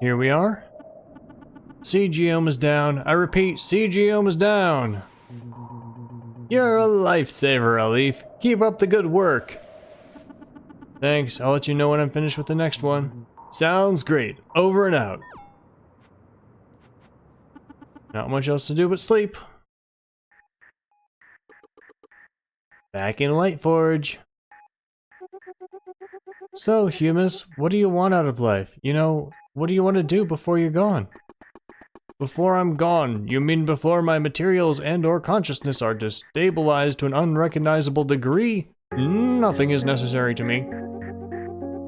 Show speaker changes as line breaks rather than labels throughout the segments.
Here we are. Sea geome is down. I repeat, sea geome is down. You're a lifesaver, Alif. Keep up the good work. Thanks, I'll let you know when I'm finished with the next one. Sounds great. Over and out. Not much else to do but sleep. Back in Lightforge. So, Humus, what do you want out of life? You know, what do you want to do before you're gone? Before I'm gone, you mean before my materials and or consciousness are destabilized to an unrecognizable degree? Nothing is necessary to me.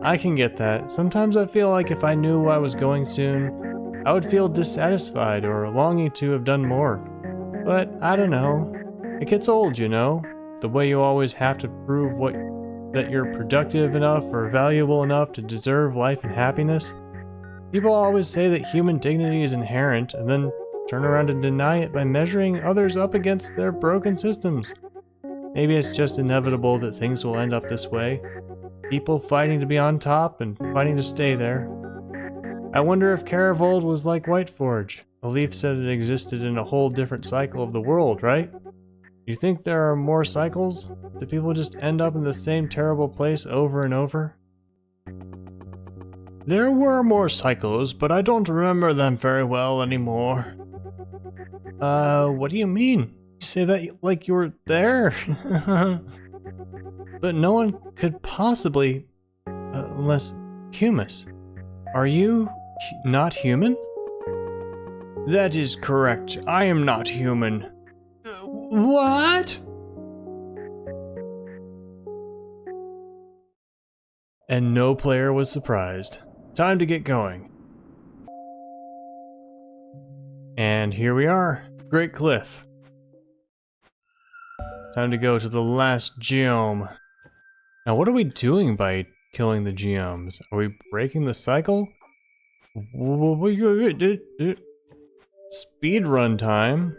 I can get that. Sometimes I feel like if I knew I was going soon, I would feel dissatisfied or longing to have done more. But I don't know. It gets old, you know? The way you always have to prove that you're productive enough or valuable enough to deserve life and happiness. People always say that human dignity is inherent and then turn around and deny it by measuring others up against their broken systems. Maybe it's just inevitable that things will end up this way. People fighting to be on top and fighting to stay there. I wonder if Caravold was like Whiteforge. Alif said it existed in a whole different cycle of the world, right? You think there are more cycles? Do people just end up in the same terrible place over and over? There were more cycles, but I don't remember them very well anymore. What do you mean? You say that like you were there? But no one could possibly, unless Humus. Are you not human? That is correct. I am not human. What? And no player was surprised. Time to get going. And here we are, Great Cliff. Time to go to the last geome. Now what are we doing by killing the geomes? Are we breaking the cycle? Speed run time.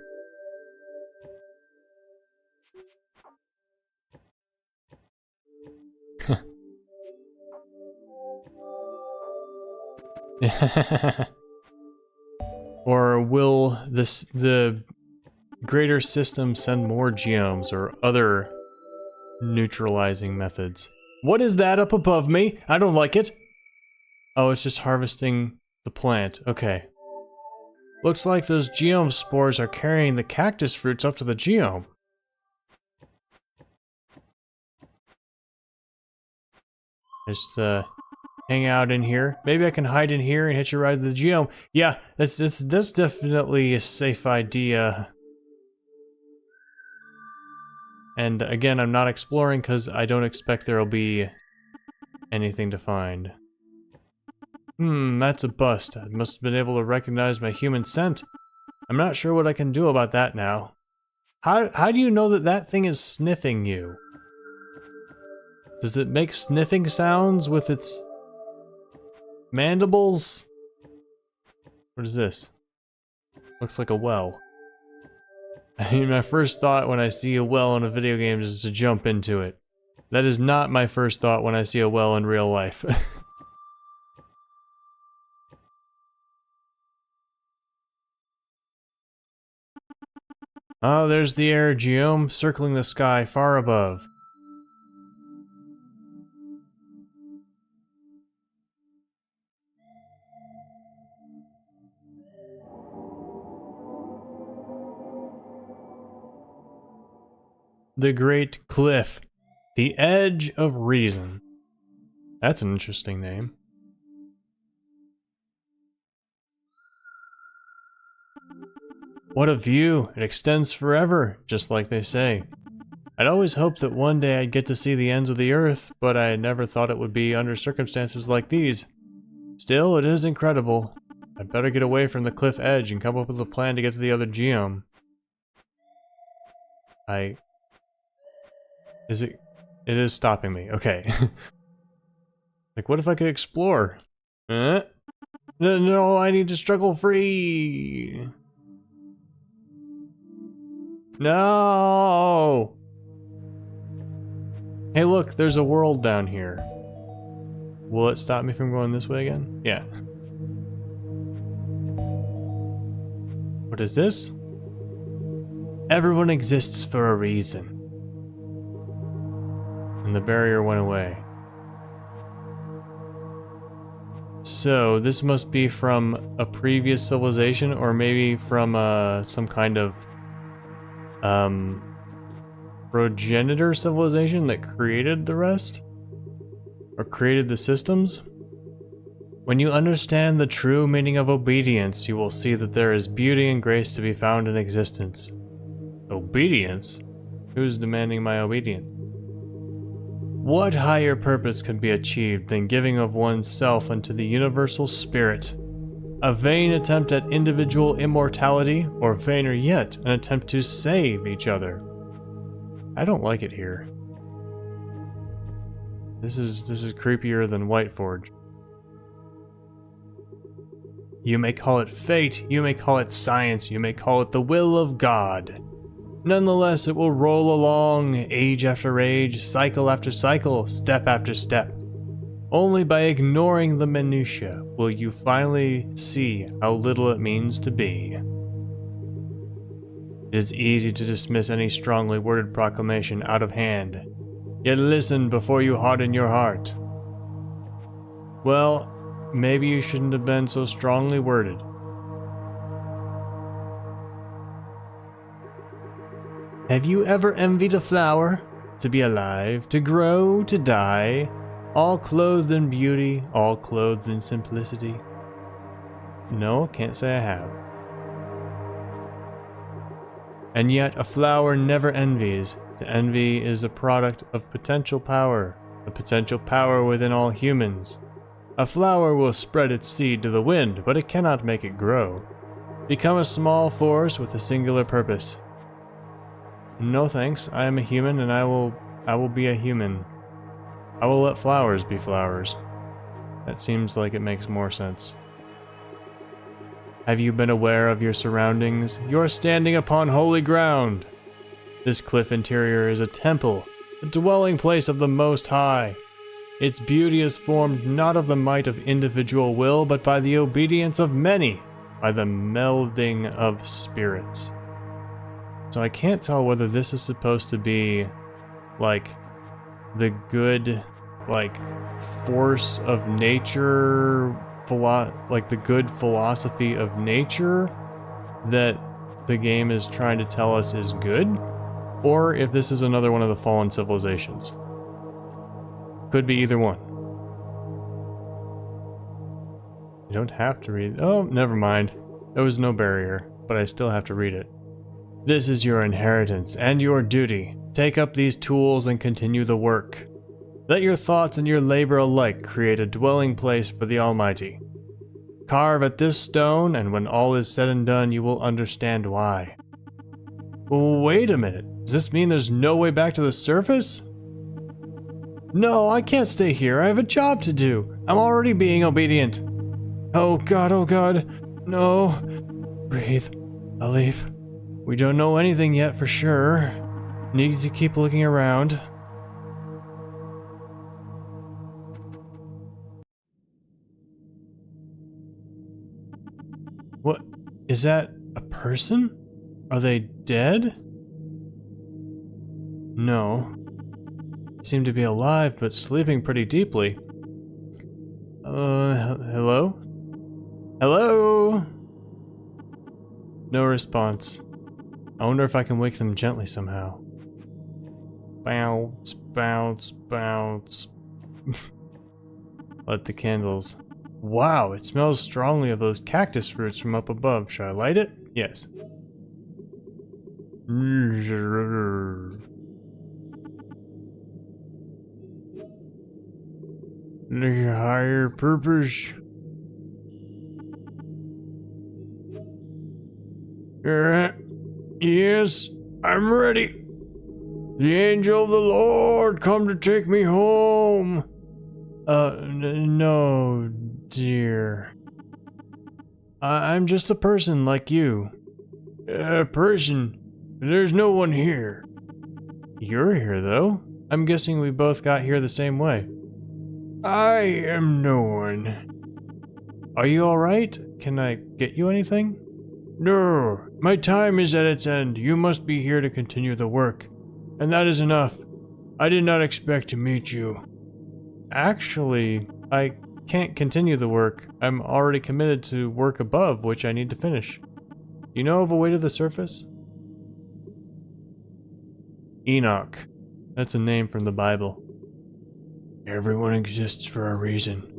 Or will the greater system send more geomes or other neutralizing methods? What is that up above me? I don't like it. Oh, it's just harvesting the plant. Okay. Looks like those geome spores are carrying the cactus fruits up to the geome. Just hang out in here. Maybe I can hide in here and hitch a ride to the geome. Yeah, that's definitely a safe idea. And again, I'm not exploring because I don't expect there'll be anything to find. That's a bust. I must have been able to recognize my human scent. I'm not sure what I can do about that now. How do you know that that thing is sniffing you? Does it make sniffing sounds with its mandibles? What is this? Looks like a well. I mean, my first thought when I see a well in a video game is to jump into it. That is not my first thought when I see a well in real life. Oh, there's the air geome circling the sky far above. The Great Cliff. The Edge of Reason. That's an interesting name. What a view. It extends forever, just like they say. I'd always hoped that one day I'd get to see the ends of the earth, but I never thought it would be under circumstances like these. Still, it is incredible. I'd better get away from the cliff edge and come up with a plan to get to the other geome. It is stopping me. Okay. Like, what if I could explore? No, I need to struggle free. No! Hey look, there's a world down here. Will it stop me from going this way again? Yeah. What is this? Everyone exists for a reason. And the barrier went away. So, this must be from a previous civilization, or maybe from some kind of progenitor civilization that created the rest? Or created the systems? When you understand the true meaning of obedience, you will see that there is beauty and grace to be found in existence. Obedience? Who's demanding my obedience? What higher purpose can be achieved than giving of one's self unto the universal spirit? A vain attempt at individual immortality, or vainer yet, an attempt to save each other. I don't like it here. This is creepier than Whiteforge. You may call it fate, you may call it science, you may call it the will of God. Nonetheless, it will roll along, age after age, cycle after cycle, step after step. Only by ignoring the minutiae will you finally see how little it means to be. It is easy to dismiss any strongly worded proclamation out of hand, yet listen before you harden your heart. Well, maybe you shouldn't have been so strongly worded. Have you ever envied a flower? To be alive, to grow, to die, all clothed in beauty, all clothed in simplicity? No, can't say I have. And yet a flower never envies. To envy is a product of potential power, the potential power within all humans. A flower will spread its seed to the wind, but it cannot make it grow. Become a small force with a singular purpose. No thanks, I am a human and I will be a human. I will let flowers be flowers. That seems like it makes more sense. Have you been aware of your surroundings? You are standing upon holy ground. This cliff interior is a temple, a dwelling place of the Most High. Its beauty is formed not of the might of individual will, but by the obedience of many, by the melding of spirits. So I can't tell whether this is supposed to be, like, the good, like, force of nature, like the good philosophy of nature that the game is trying to tell us is good, or if this is another one of the fallen civilizations. Could be either one. You don't have to read. Oh, never mind. There was no barrier, but I still have to read it. This is your inheritance and your duty. Take up these tools and continue the work. Let your thoughts and your labor alike create a dwelling place for the Almighty. Carve at this stone, and when all is said and done, you will understand why. Well, wait a minute. Does this mean there's no way back to the surface? No, I can't stay here. I have a job to do. I'm already being obedient. Oh God, no. Breathe. I'll leave. We don't know anything yet for sure. Need to keep looking around. What? Is that a person? Are they dead? No. They seem to be alive, but sleeping pretty deeply. Hello? Hello? No response. I wonder if I can wake them gently somehow. Bounce, bounce, bounce. Light the candles. Wow, it smells strongly of those cactus fruits from up above. Should I light it? Yes. The higher purpose. Yes, I'm ready. The angel of the Lord come to take me home. No, dear. I'm just a person like you. A person? There's no one here. You're here, though. I'm guessing we both got here the same way. I am no one. Are you alright? Can I get you anything? No, my time is at its end. You must be here to continue the work. And that is enough. I did not expect to meet you. Actually, I can't continue the work. I'm already committed to work above, which I need to finish. You know of a way to the surface? Enoch. That's a name from the Bible. Everyone exists for a reason.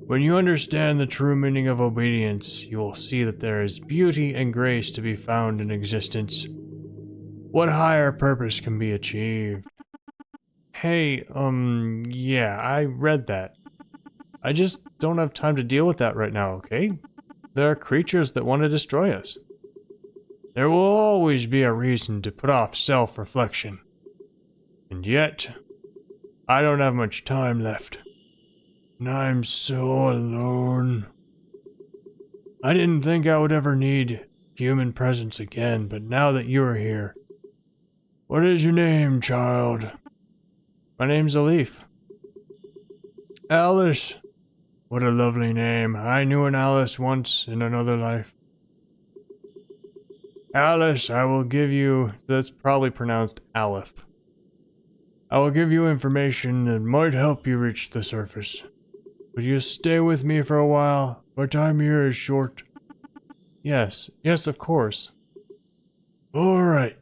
When you understand the true meaning of obedience, you will see that there is beauty and grace to be found in existence. What higher purpose can be achieved? Hey, yeah, I read that. I just don't have time to deal with that right now, okay? There are creatures that want to destroy us. There will always be a reason to put off self-reflection. And yet, I don't have much time left. And I'm so alone. I didn't think I would ever need human presence again, but now that you're here. What is your name, child? My name's Alif. Alice. What a lovely name. I knew an Alice once in another life. Alice, I will give you... That's probably pronounced Aleph. I will give you information that might help you reach the surface. Would you stay with me for a while? My time here is short. Yes, of course. Alright.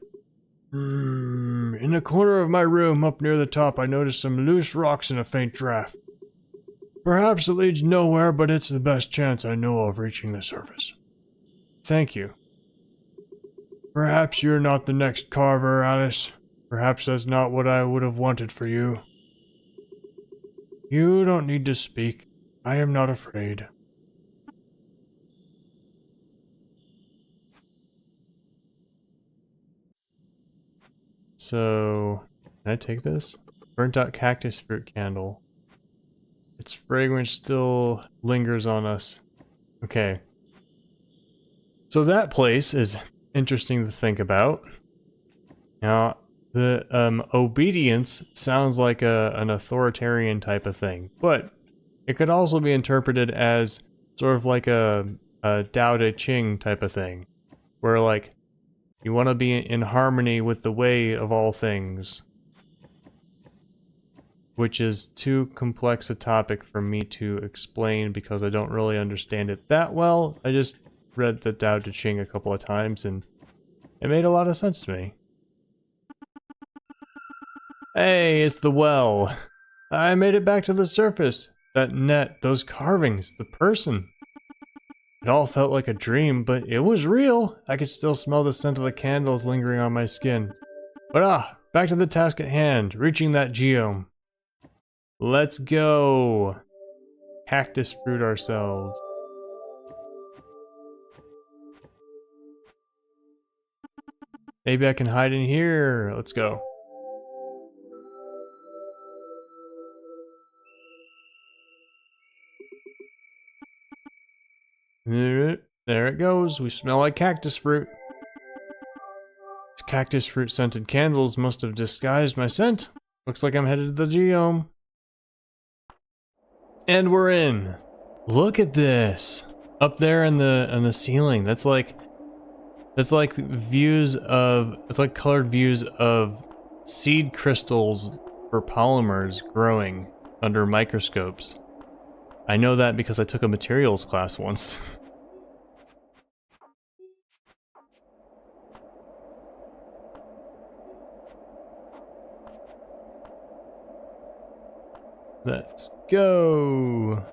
In the corner of my room up near the top, I noticed some loose rocks in a faint draft. Perhaps it leads nowhere, but it's the best chance I know of reaching the surface. Thank you. Perhaps you're not the next Carver, Alice. Perhaps that's not what I would have wanted for you. You don't need to speak. I am not afraid. So, can I take this? Burnt out cactus fruit candle. Its fragrance still lingers on us. Okay. So that place is interesting to think about. Now, the obedience sounds like an authoritarian type of thing, but it could also be interpreted as sort of like a Tao Te Ching type of thing, where like you want to be in harmony with the way of all things, which is too complex a topic for me to explain because I don't really understand it that well. I just read the Tao Te Ching a couple of times and it made a lot of sense to me. Hey, it's the well. I made it back to the surface. That net, those carvings, the person. It all felt like a dream, but it was real. I could still smell the scent of the candles lingering on my skin. But back to the task at hand, reaching that geome. Let's go. Cactus fruit ourselves. Maybe I can hide in here. Let's go. There it goes. We smell like cactus fruit. These cactus fruit scented candles must have disguised my scent. Looks like I'm headed to the geome. And we're in. Look at this. Up there in the ceiling. That's like views of, it's like colored views of seed crystals for polymers growing under microscopes. I know that because I took a materials class once. Let's go.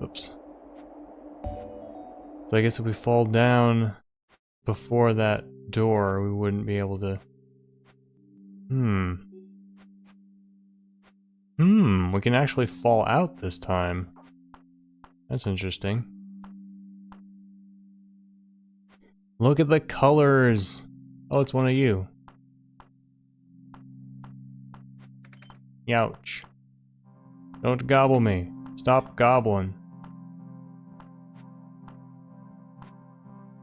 Oops. So I guess if we fall down before that door, we wouldn't be able to... we can actually fall out this time. That's interesting. Look at the colors! Oh, it's one of you. Youch. Don't gobble me. Stop gobbling.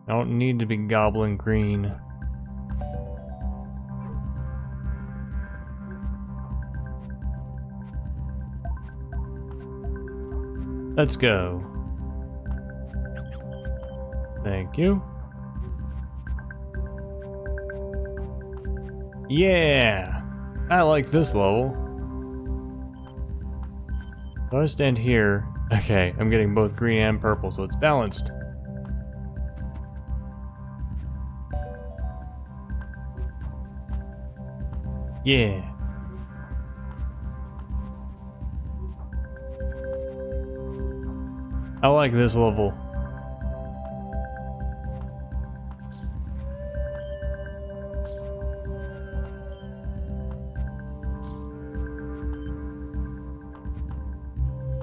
I don't need to be gobbling green. Let's go. Thank you. Yeah! I like this level. So I stand here. Okay, I'm getting both green and purple, so it's balanced. Yeah. I like this level.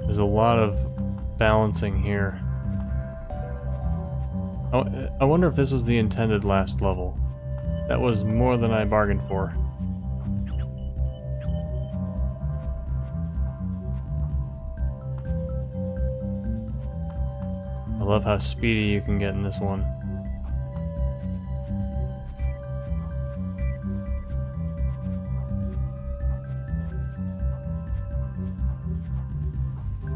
There's a lot of balancing here. Oh, I wonder if this was the intended last level. That was more than I bargained for. I love how speedy you can get in this one.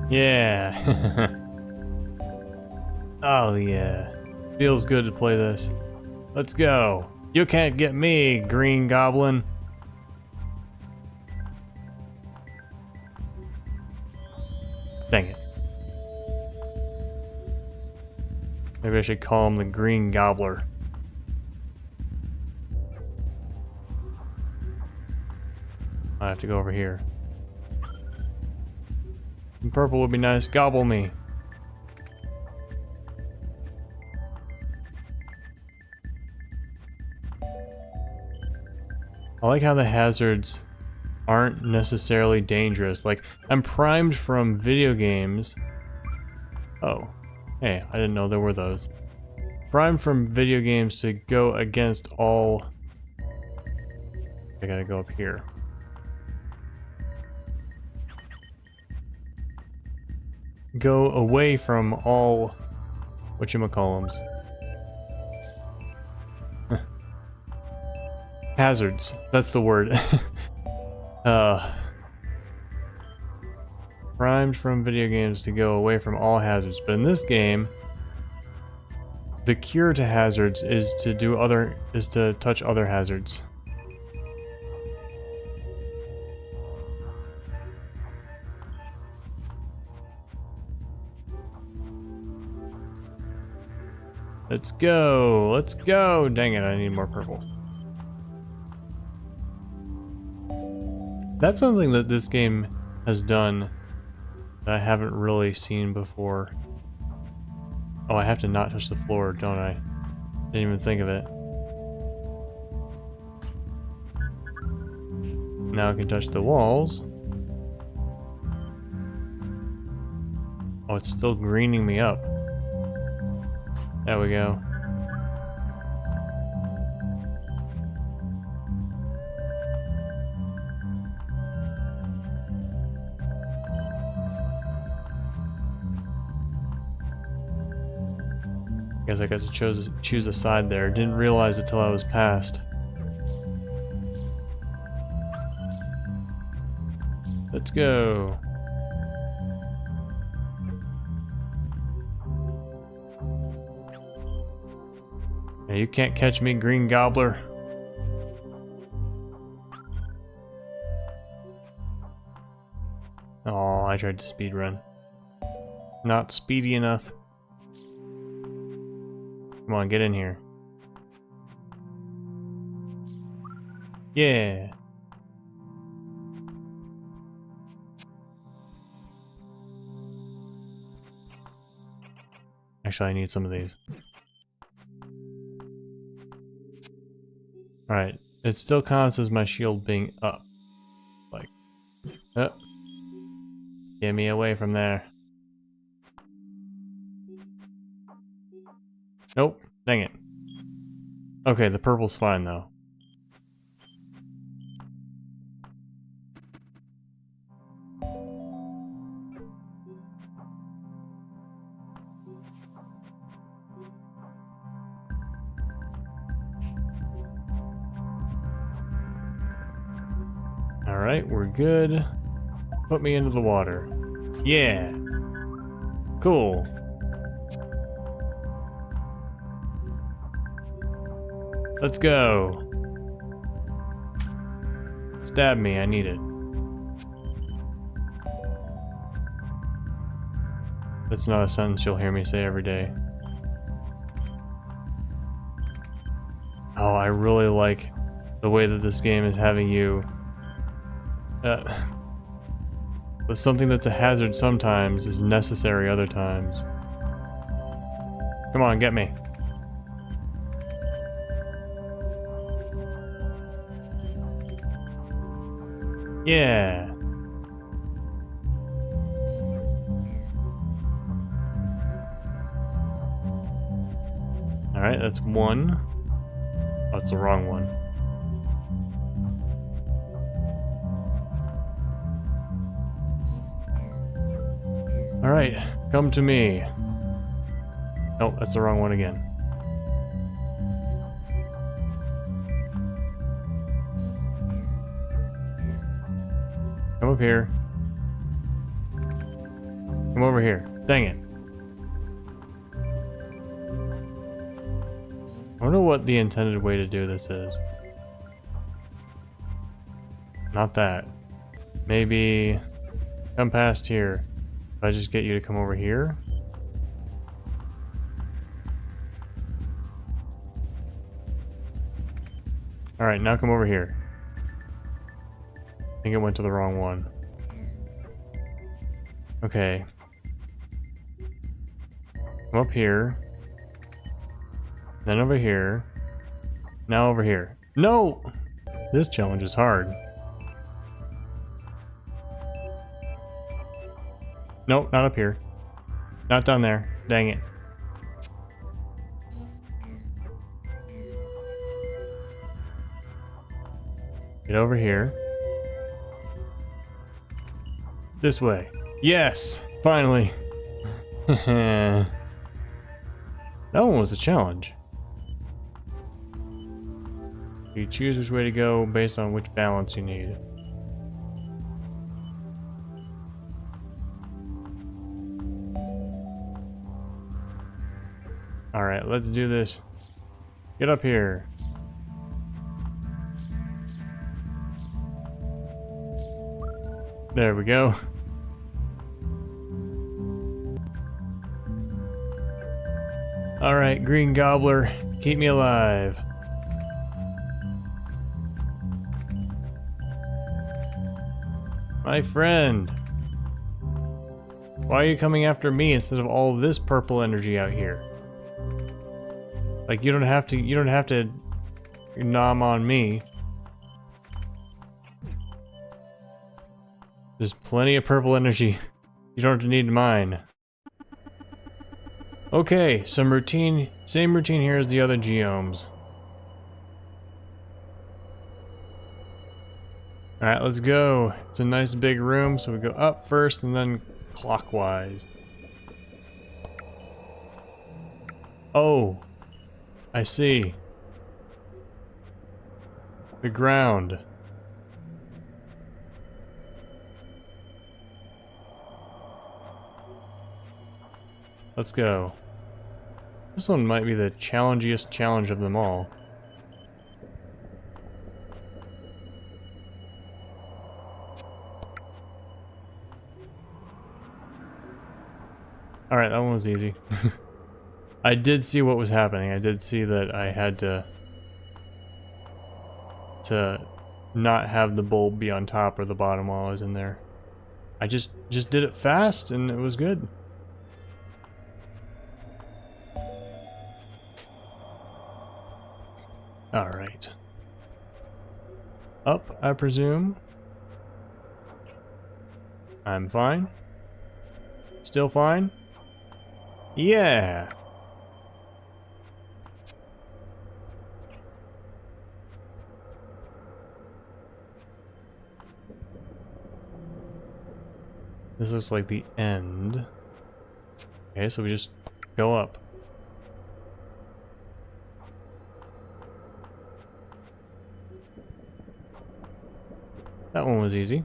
Yeah. Oh yeah. Feels good to play this. Let's go. You can't get me, Green Goblin. Dang it. Maybe I should call him the Green Gobbler. I have to go over here. And purple would be nice. Gobble me. I like how the hazards aren't necessarily dangerous. Like, I'm primed from video games. Oh. Hey, I didn't know there were those. Primed from video games to go against all... I gotta go up here. Go away from all... whatchamacallums. Hazards. That's the word. Primed from video games to go away from all hazards, but in this game, the cure to hazards is to touch other hazards. Let's go! Let's go! Dang it, I need more purple. That's something that this game has done that I haven't really seen before. Oh, I have to not touch the floor, don't I? Didn't even think of it. Now I can touch the walls. Oh, it's still greening me up. There we go. Guess I got to choose a side there. Didn't realize it till I was past. Let's go. Yeah, you can't catch me, Green Gobbler. Oh, I tried to speed run. Not speedy enough. Come on, get in here. Yeah. Actually, I need some of these. Alright, it still counts as my shield being up. Like, up. Get me away from there. Nope, dang it. Okay, the purple's fine though. Alright, we're good. Put me into the water. Yeah! Cool. Let's go. Stab me, I need it. That's not a sentence you'll hear me say every day. Oh, I really like the way that this game is having you... but something that's a hazard sometimes is necessary other times. Come on, get me. Yeah. Alright, that's one. Oh, it's the wrong one. Alright, come to me. Oh, that's the wrong one again. Come up here. Come over here. Dang it. I wonder what the intended way to do this is. Not that. Maybe come past here. If I just get you to come over here. Alright, now come over here. I think it went to the wrong one. Okay. Come up here. Then over here. Now over here. No! This challenge is hard. Nope, not up here. Not down there. Dang it. Get over here. This way. Yes! Finally! That one was a challenge. You choose which way to go based on which balance you need. Alright, let's do this. Get up here. There we go. Alright, Green Gobbler, keep me alive. My friend. Why are you coming after me instead of all this purple energy out here? Like, you don't have to nom on me. There's plenty of purple energy. You don't need mine. Okay, same routine here as the other geomes. Alright, let's go. It's a nice big room, so we go up first and then clockwise. Oh, I see. The ground. Let's go. This one might be the challengiest challenge of them all. Alright, that one was easy. I did see what was happening. I did see that I had to not have the bulb be on top or the bottom while I was in there. I just did it fast and it was good. Alright. Up, I presume. I'm fine. Still fine? Yeah! This looks like the end. Okay, so we just go up. That one was easy.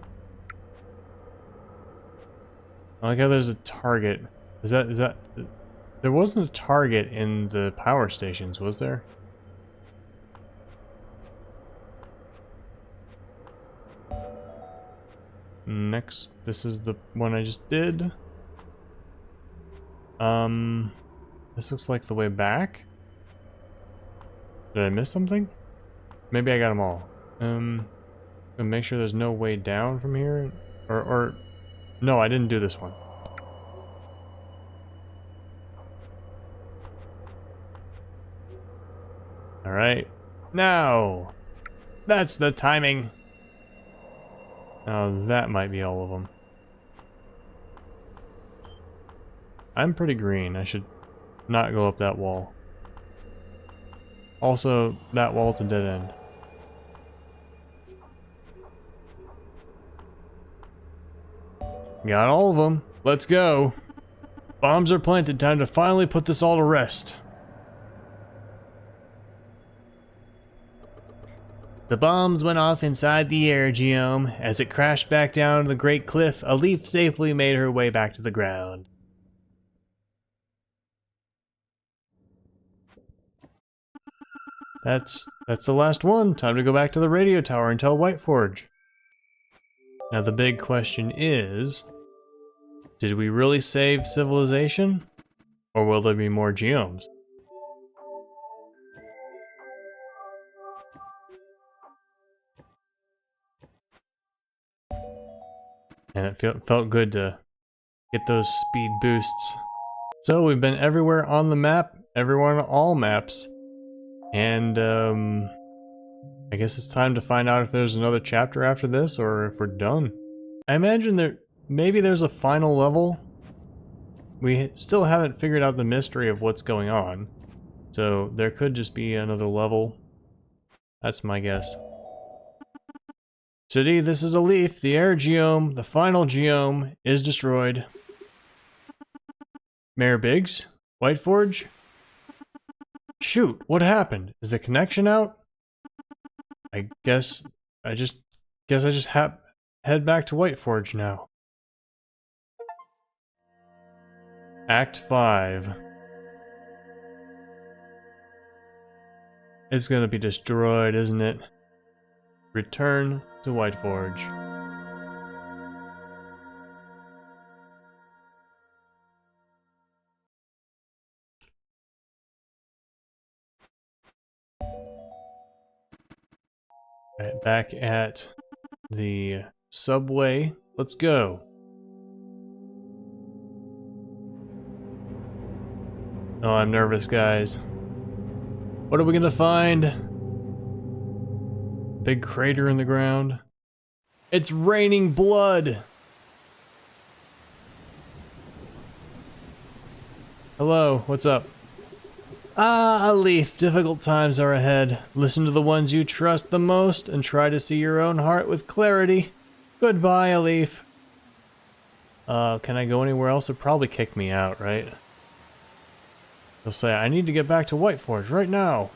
I like how there's a target Is that... There wasn't a target in the power stations, was there? Next, this is the one I just did. This looks like the way back. Did I miss something? Maybe I got them all. Make sure there's no way down from here. Or no, I didn't do this one. All right, now that's the timing. Now that might be all of them. I'm pretty green. I should not go up that wall. Also, that wall's a dead end. Got all of them. Let's go. Bombs are planted. Time to finally put this all to rest. The bombs went off inside the air geome. As it crashed back down the Great Cliff, a leaf safely made her way back to the ground. That's the last one. Time to go back to the radio tower and tell Whiteforge. Now the big question is, did we really save civilization? Or will there be more geomes? And it felt good to get those speed boosts. So we've been everywhere on the map, everywhere on all maps. And I guess it's time to find out if there's another chapter after this or if we're done. I imagine maybe there's a final level. We still haven't figured out the mystery of what's going on. So there could just be another level. That's my guess. City, this is a leaf. The air geome, the final geome, is destroyed. Mayor Biggs? Whiteforge? Shoot, what happened? Is the connection out? I just head back to Whiteforge now. Act 5. It's gonna be destroyed, isn't it? Return to Whiteforge. Right, back at the subway. Let's go. Oh, I'm nervous, guys. What are we gonna find? Big crater in the ground. It's raining blood! Hello, what's up? Ah, a leaf. Difficult times are ahead. Listen to the ones you trust the most and try to see your own heart with clarity. Goodbye, a leaf. Can I go anywhere else? It'll probably kick me out, right? They'll say, I need to get back to Whiteforge right now.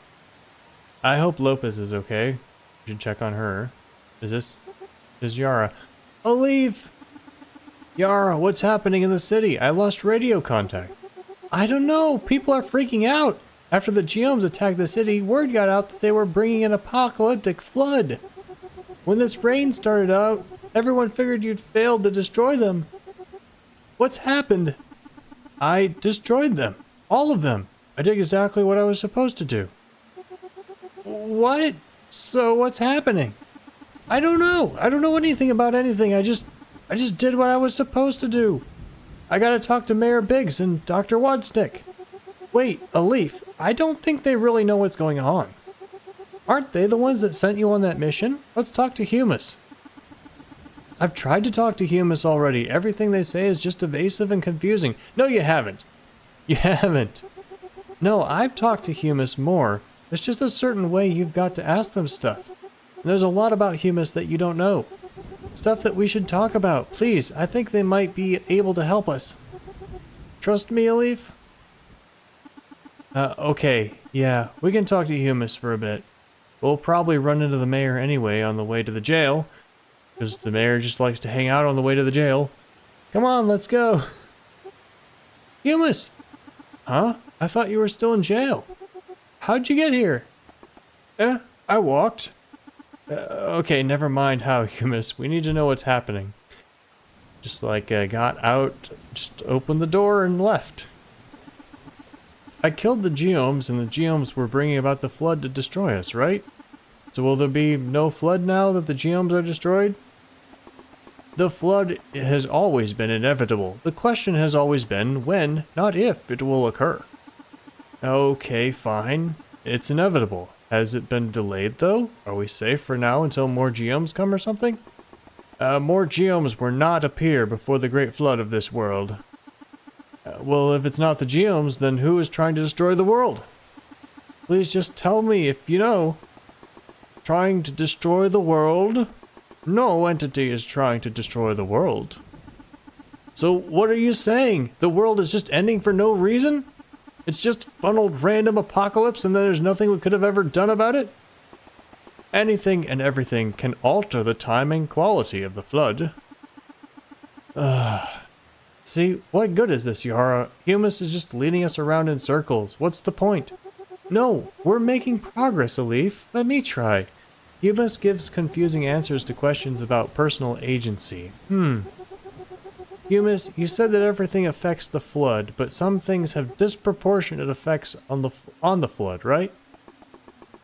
I hope Lopez is okay. You should check on her. Is Yara? A leaf! Yara, what's happening in the city? I lost radio contact. I don't know. People are freaking out. After the geomes attacked the city, word got out that they were bringing an apocalyptic flood. When this rain started out, everyone figured you'd failed to destroy them. What's happened? I destroyed them. All of them. I did exactly what I was supposed to do. What? So what's happening? I don't know. I don't know anything about anything. I just did what I was supposed to do. I gotta talk to Mayor Biggs and Dr. Wadsnick. Wait, a leaf. I don't think they really know what's going on. Aren't they the ones that sent you on that mission? Let's talk to Humus. I've tried to talk to Humus already. Everything they say is just evasive and confusing. No, you haven't. You haven't. No, I've talked to Humus more. There's just a certain way you've got to ask them stuff. And there's a lot about Humus that you don't know. Stuff that we should talk about. Please, I think they might be able to help us. Trust me, Alif? Okay, yeah, we can talk to Humus for a bit. We'll probably run into the mayor anyway on the way to the jail, because the mayor just likes to hang out on the way to the jail. Come on, let's go. Humus! Huh? I thought you were still in jail. How'd you get here? I walked. Okay, never mind how, Humus. We need to know what's happening. Just like, got out, just opened the door and left. I killed the geomes, and the geomes were bringing about the flood to destroy us, right? So will there be no flood now that the geomes are destroyed? The flood has always been inevitable. The question has always been when, not if, it will occur. Okay, fine. It's inevitable. Has it been delayed, though? Are we safe for now until more geomes come or something? More geomes will not appear before the great flood of this world. Well, if it's not the geomes, then who is trying to destroy the world? Please just tell me if you know. Trying to destroy the world? No entity is trying to destroy the world. So what are you saying? The world is just ending for no reason? It's just funneled random apocalypse and then there's nothing we could have ever done about it? Anything and everything can alter the time and quality of the flood. See, what good is this, Yara? Humus is just leading us around in circles. What's the point? No, we're making progress, Alif. Let me try. Humus gives confusing answers to questions about personal agency. Humus, you said that everything affects the flood, but some things have disproportionate effects on the flood, right?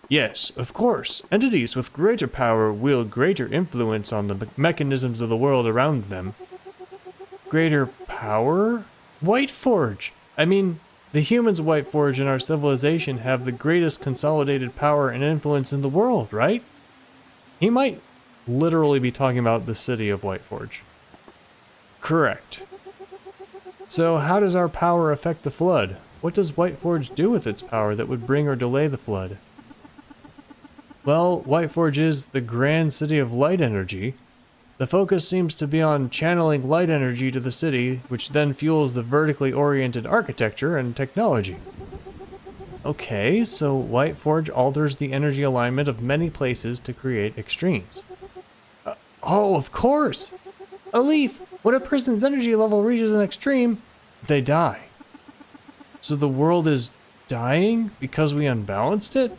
Yes, of course. Entities with greater power wield greater influence on the mechanisms of the world around them. Greater power? Whiteforge! I mean, the humans of Whiteforge in our civilization have the greatest consolidated power and influence in the world, right? He might literally be talking about the city of Whiteforge. Correct. So how does our power affect the flood? What does Whiteforge do with its power that would bring or delay the flood? Well, Whiteforge is the grand city of light energy. The focus seems to be on channeling light energy to the city, which then fuels the vertically oriented architecture and technology. Okay, so Whiteforge alters the energy alignment of many places to create extremes. Oh, of course! Alif, when a person's energy level reaches an extreme, they die. So the world is dying because we unbalanced it?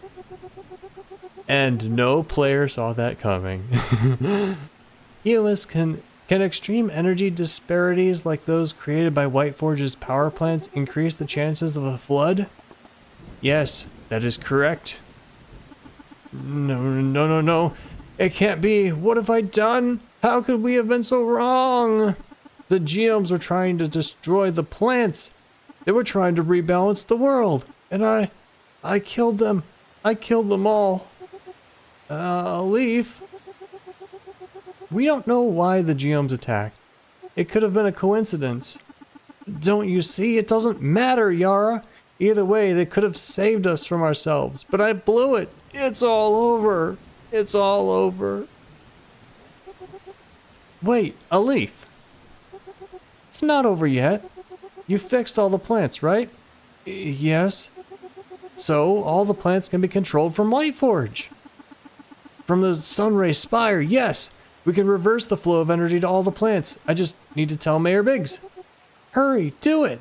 And no player saw that coming. Eos, can extreme energy disparities like those created by Whiteforge's power plants increase the chances of a flood? Yes, that is correct. No. It can't be. What have I done? How could we have been so wrong? The geomes were trying to destroy the plants. They were trying to rebalance the world. And I killed them. I killed them all. Leaf. We don't know why the geomes attacked. It could have been a coincidence. Don't you see? It doesn't matter, Yara. Either way, they could have saved us from ourselves. But I blew it. It's all over. It's all over. Wait, Alif. It's not over yet. You fixed all the plants, right? Yes. So, all the plants can be controlled from Whiteforge. From the Sunray Spire, yes. We can reverse the flow of energy to all the plants. I just need to tell Mayor Biggs. Hurry, do it.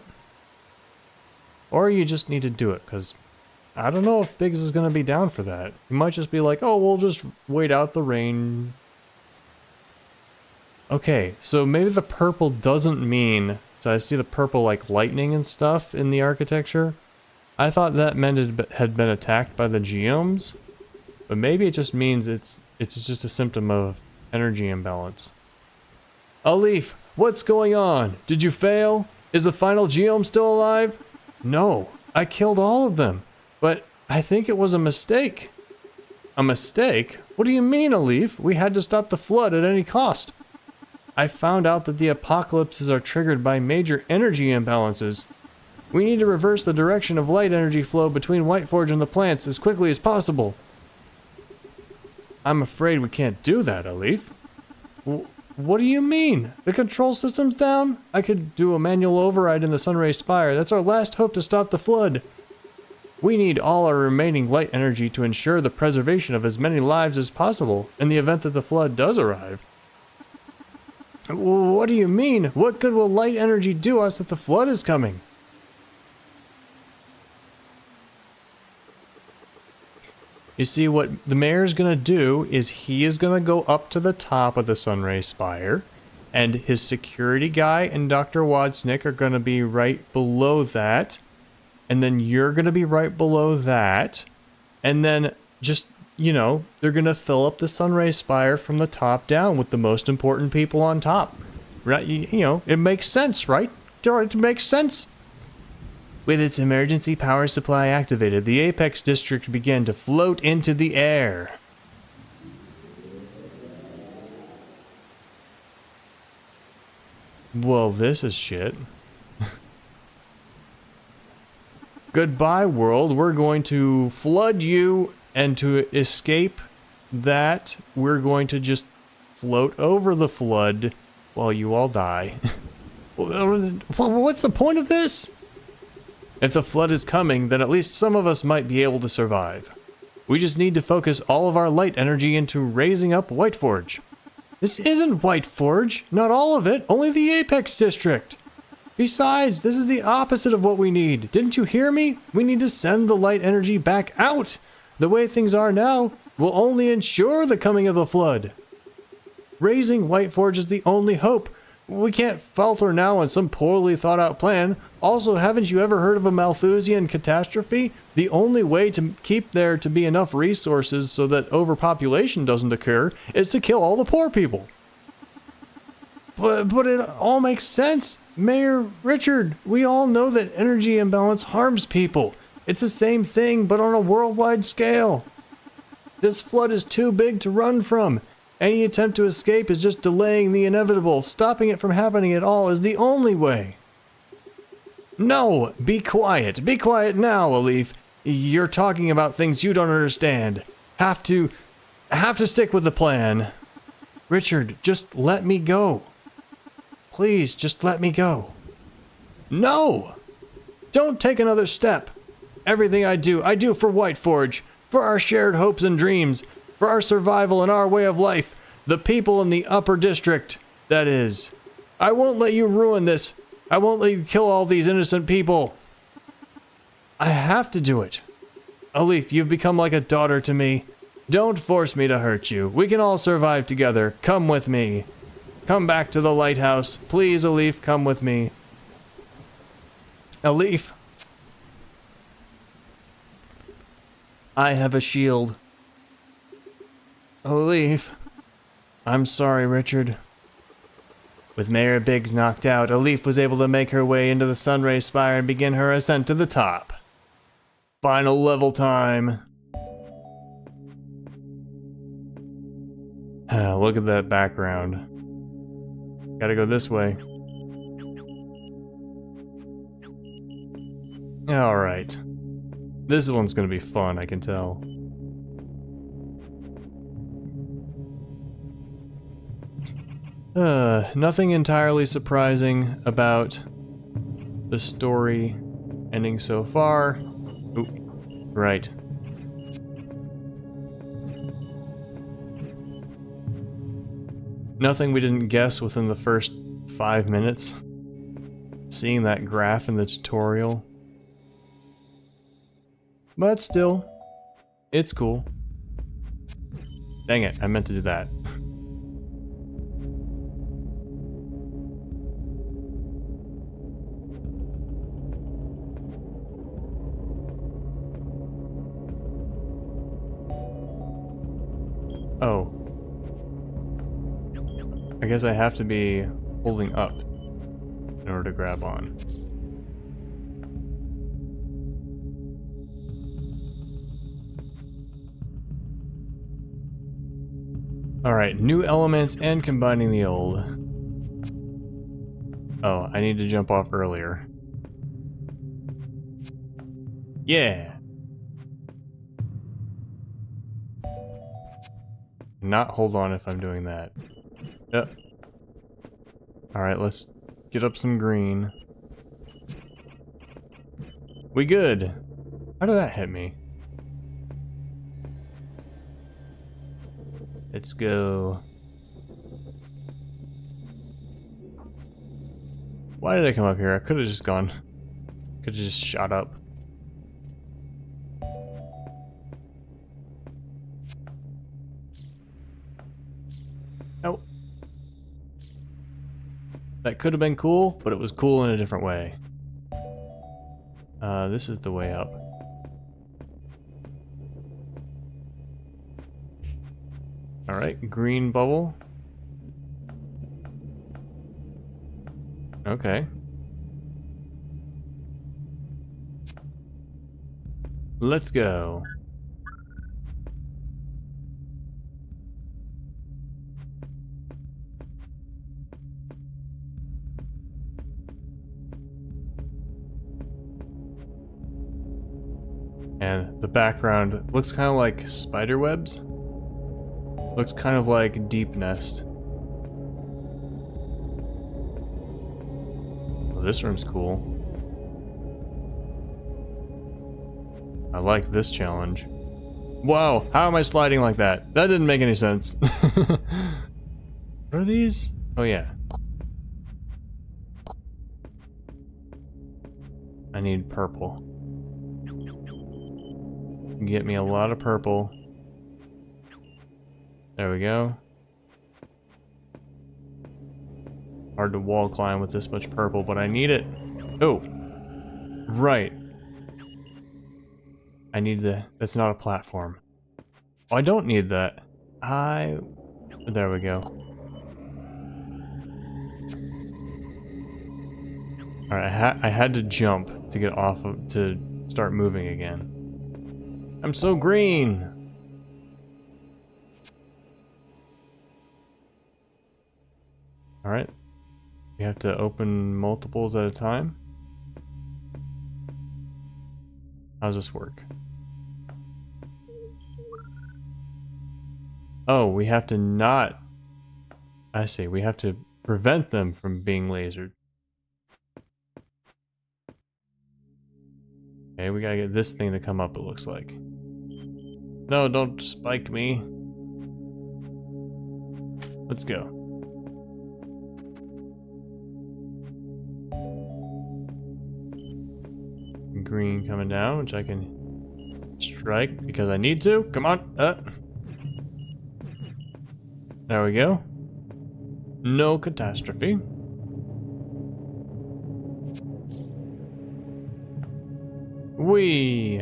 Or you just need to do it, because I don't know if Biggs is going to be down for that. He might just be like, oh, we'll just wait out the rain. Okay, so maybe the purple doesn't mean... So I see the purple like lightning and stuff in the architecture. I thought that meant it had been attacked by the geomes. But maybe it just means it's just a symptom of energy imbalance. Alif, what's going on? Did you fail? Is the final geome still alive? No, I killed all of them. But I think it was a mistake. A mistake? What do you mean, Alif? We had to stop the flood at any cost. I found out that the apocalypses are triggered by major energy imbalances. We need to reverse the direction of light energy flow between Whiteforge and the plants as quickly as possible. I'm afraid we can't do that, Alif. What do you mean? The control system's down? I could do a manual override in the Sunray Spire. That's our last hope to stop the flood. We need all our remaining light energy to ensure the preservation of as many lives as possible in the event that the flood does arrive. What do you mean? What good will light energy do us if the flood is coming? You see, what the mayor's gonna do is he is gonna go up to the top of the Sunray Spire, and his security guy and Dr. Wadsnick are gonna be right below that, and then you're gonna be right below that, and then just, you know, they're gonna fill up the Sunray Spire from the top down with the most important people on top. Right? You know, it makes sense, right? It makes sense. With its emergency power supply activated, the Apex District began to float into the air. Well, this is shit. Goodbye, world. We're going to flood you, and to escape that, we're going to just float over the flood while you all die. What's the point of this? If the flood is coming, then at least some of us might be able to survive. We just need to focus all of our light energy into raising up Whiteforge. This isn't Whiteforge, not all of it, only the Apex District. Besides, this is the opposite of what we need. Didn't you hear me? We need to send the light energy back out. The way things are now will only ensure the coming of the flood. Raising Whiteforge is the only hope. We can't falter now on some poorly thought out plan. Also, haven't you ever heard of a Malthusian catastrophe? The only way to keep there to be enough resources so that overpopulation doesn't occur is to kill all the poor people. But it all makes sense. Mayor Richard, we all know that energy imbalance harms people. It's the same thing, but on a worldwide scale. This flood is too big to run from. Any attempt to escape is just delaying the inevitable. Stopping it from happening at all is the only way. No! Be quiet. Be quiet now, Alif. You're talking about things you don't understand. Have to stick with the plan. Richard, just let me go. Please, just let me go. No! Don't take another step. Everything I do for Whiteforge, for our shared hopes and dreams, for our survival and our way of life, the people in the upper district, that is. I won't let you ruin this. I won't let you kill all these innocent people. I have to do it. Alif, you've become like a daughter to me. Don't force me to hurt you. We can all survive together. Come with me. Come back to the lighthouse. Please, Alif, come with me. Alif. I have a shield. Alif. I'm sorry, Richard. With Mayor Biggs knocked out, Alif was able to make her way into the Sunray Spire and begin her ascent to the top. Final level time. Look at that background. Gotta go this way. Alright. This one's gonna be fun, I can tell. Nothing entirely surprising about the story ending so far. Oop, right. Nothing we didn't guess within the first 5 minutes. Seeing that graph in the tutorial. But still, it's cool. Dang it, I meant to do that. Oh. I guess I have to be holding up in order to grab on. Alright, new elements and combining the old. Oh, I need to jump off earlier. Yeah! Not hold on if I'm doing that. Yep. Alright, let's get up some green. We good! How did that hit me? Let's go. Why did I come up here? I could have just gone. Could have just shot up. Oh. That could have been cool, but it was cool in a different way. This is the way up. Alright, green bubble. Okay. Let's go. And the background looks kind of like spider webs. Looks kind of like Deep Nest. Oh, this room's cool. I like this challenge. Whoa, how am I sliding like that? That didn't make any sense. What are these? Oh yeah. I need purple. Get me a lot of purple. There we go. Hard to wall climb with this much purple, but I need it. Oh, right. I need the, that's not a platform. Oh, I don't need that. There we go. Alright, I had to jump to get off of, to start moving again. I'm so green! Alright. We have to open multiples at a time. How does this work? Oh, we have to not... I see, we have to prevent them from being lasered. Okay, we gotta get this thing to come up, it looks like. No, don't spike me. Let's go. Green coming down, which I can strike because I need to. Come on. There we go. No catastrophe. Whee!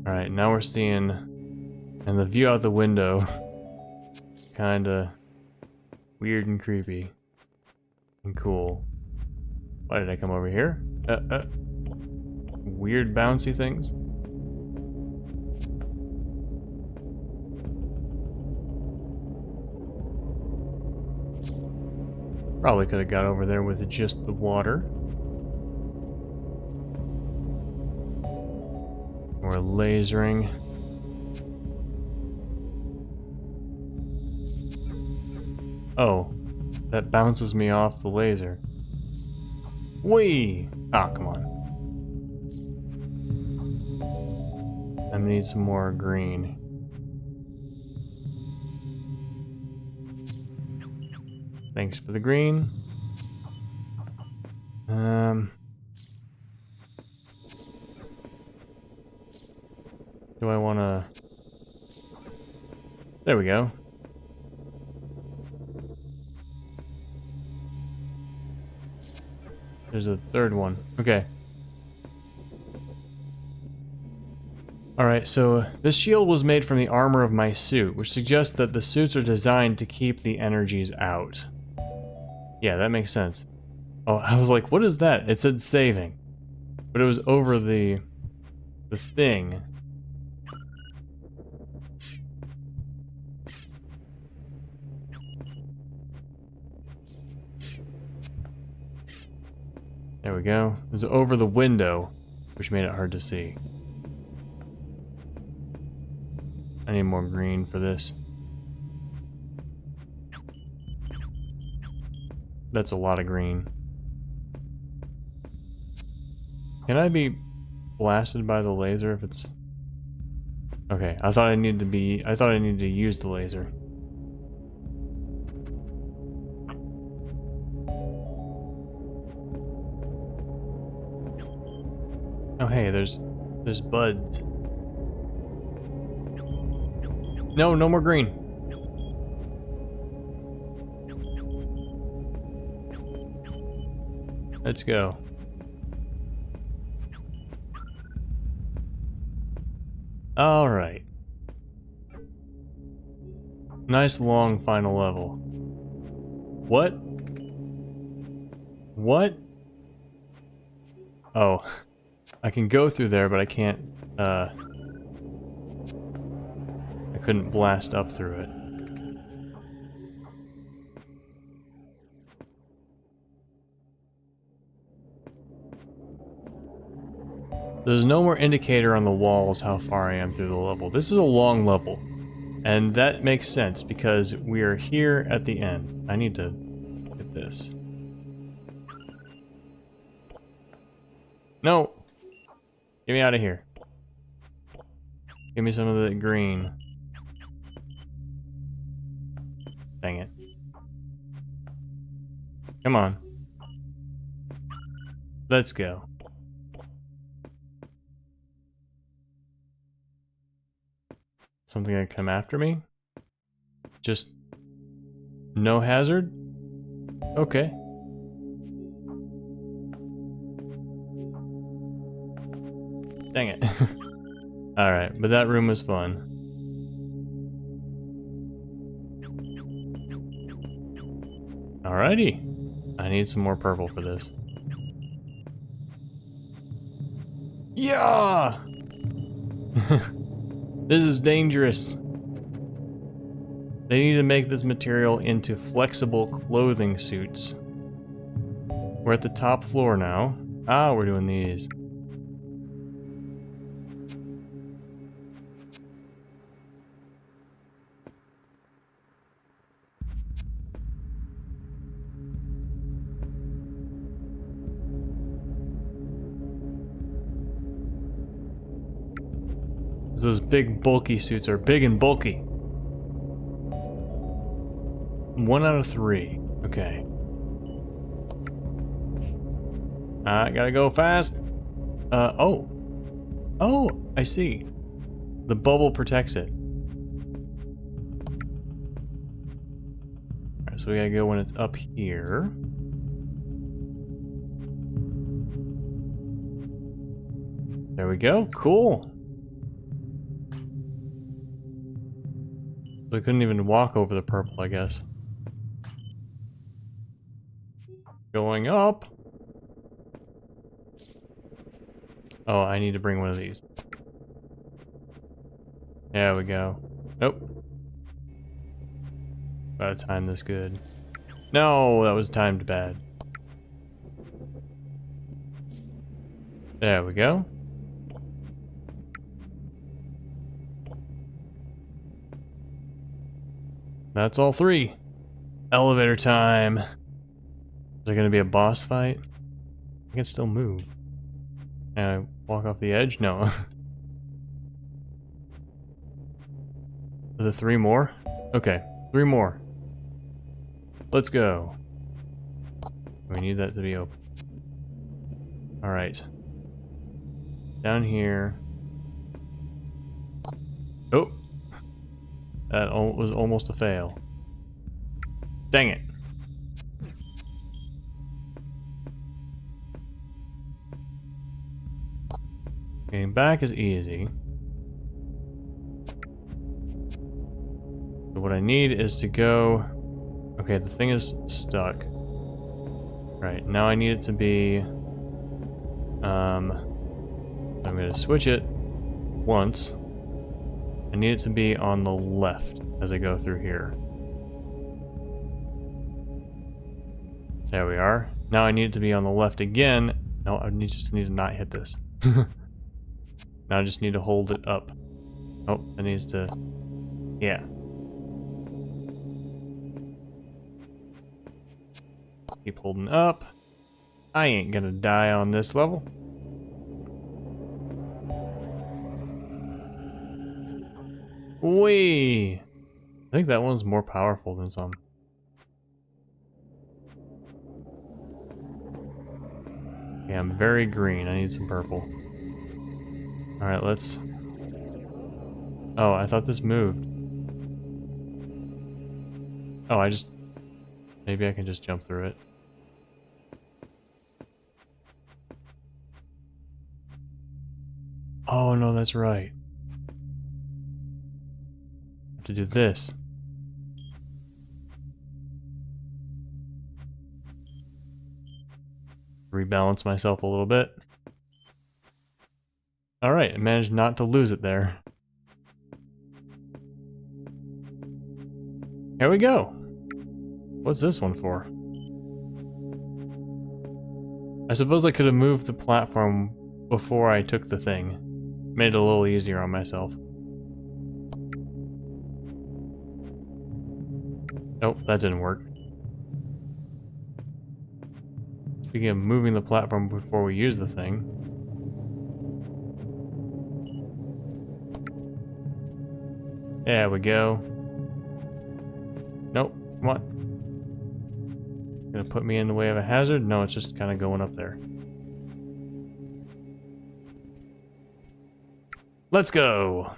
Alright, now we're seeing, and the view out the window, kinda weird and creepy. And cool. Why did I come over here? Weird bouncy things. Probably could have got over there with just the water. We're lasering. Oh, that bounces me off the laser. Whee! Ah, come on. I need some more green. Thanks for the green. Do I wanna... There we go. There's a third one. Okay. Alright, so this shield was made from the armor of my suit, which suggests that the suits are designed to keep the energies out. Yeah, that makes sense. Oh, I was like, what is that? It said saving. But it was over the thing. There we go. It was over the window, which made it hard to see. I need more green for this. That's a lot of green. Can I be blasted by the laser if it's... Okay, I thought I needed to use the laser. Oh hey, there's buds. No, no more green. Let's go. All right. Nice long final level. What? What? Oh. I can go through there, but I can't, I couldn't blast up through it. There's no more indicator on the walls how far I am through the level. This is a long level. And that makes sense because we are here at the end. I need to get this. No! Get me out of here. Give me some of the green. Dang it. Come on. Let's go. Something gonna come after me? Just no hazard? Okay. Dang it. Alright, but that room was fun. Alrighty. I need some more purple for this. Yeah! This is dangerous. They need to make this material into flexible clothing suits. We're at the top floor now. Ah, we're doing these. Those big bulky suits are big and bulky. 1 out of 3. Okay. I gotta go fast. Oh. Oh, I see. The bubble protects it. Alright, so we gotta go when it's up here. There we go. Cool. We couldn't even walk over the purple, I guess. Going up. Oh, I need to bring one of these. There we go. Nope. Gotta time this good. No, that was timed bad. There we go. That's all 3. Elevator time. Is there gonna be a boss fight? I can still move. Can I walk off the edge? No. Are there 3 more? Okay, 3 more. Let's go. We need that to be open. Alright. Down here. Oh! That was almost a fail. Dang it. Getting back is easy. So what I need is to go... Okay, the thing is stuck. Right, now I need it to be... I'm gonna switch it once. I need it to be on the left as I go through here. There we are. Now I need it to be on the left again. No, I just need to not hit this. Now I just need to hold it up. Oh, it needs to... Yeah. Keep holding up. I ain't gonna die on this level. Whee! I think that one's more powerful than some. Yeah, I'm very green. I need some purple. Alright, let's... Oh, I thought this moved. Oh, maybe I can just jump through it. Oh, no, that's right. I have to do this. Rebalance myself a little bit. Alright, I managed not to lose it there. Here we go. What's this one for? I suppose I could have moved the platform before I took the thing. Made it a little easier on myself. Nope, that didn't work. Speaking of moving the platform before we use the thing. There we go. Nope, come on. Gonna put me in the way of a hazard? No, it's just kind of going up there. Let's go!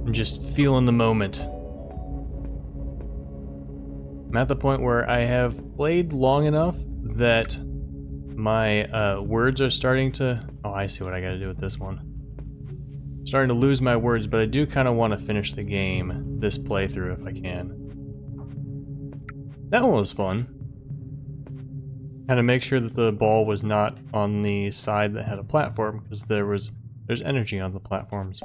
I'm just feeling the moment. I'm at the point where I have played long enough that my words are starting to... Oh, I see what I gotta do with this one. I'm starting to lose my words, but I do kind of want to finish the game, this playthrough, if I can. That one was fun. Had to make sure that the ball was not on the side that had a platform, because there's energy on the platforms.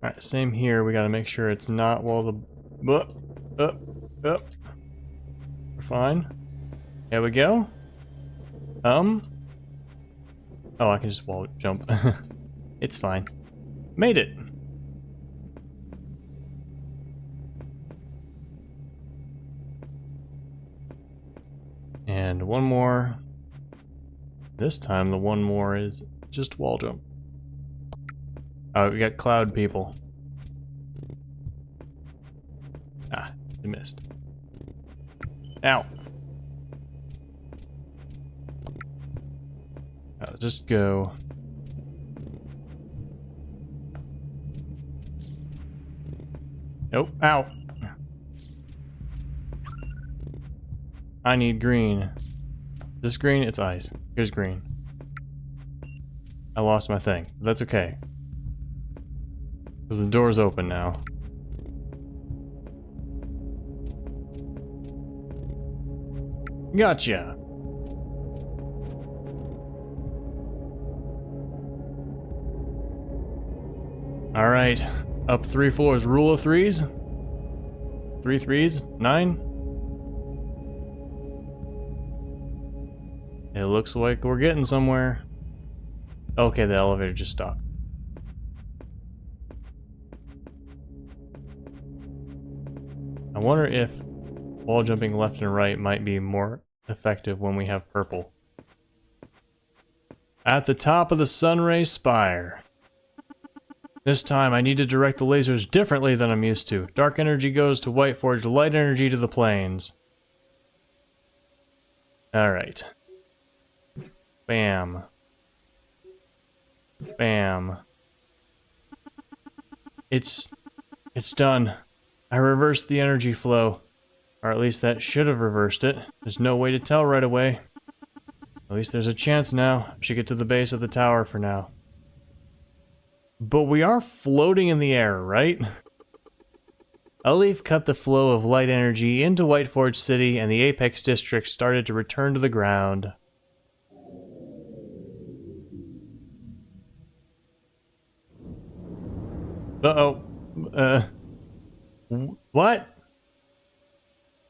Alright, same here. We gotta make sure it's not while the... We're fine. There we go. Oh, I can just wall jump. It's fine. Made it! And one more. This time the one more is just wall jump. Oh, we got cloud people. Ah, I missed. Ow. I'll just go. Nope, ow. I need green. This green? It's ice. Here's green. I lost my thing. That's okay. Because the door's open now. Gotcha! Alright. Up 3 floors. Rule of threes? 3 threes? 9? It looks like we're getting somewhere. Okay, the elevator just stopped. I wonder if wall jumping left and right might be more effective when we have purple. At the top of the sunray spire. This time I need to direct the lasers differently than I'm used to. Dark energy goes to White Forge, light energy to the plains. Alright. Bam. Bam. It's done. I reversed the energy flow. Or at least that should have reversed it. There's no way to tell right away. At least there's a chance now. I should get to the base of the tower for now. But we are floating in the air, right? A leaf cut the flow of light energy into White Forge City, and the Apex District started to return to the ground. Uh-oh. What?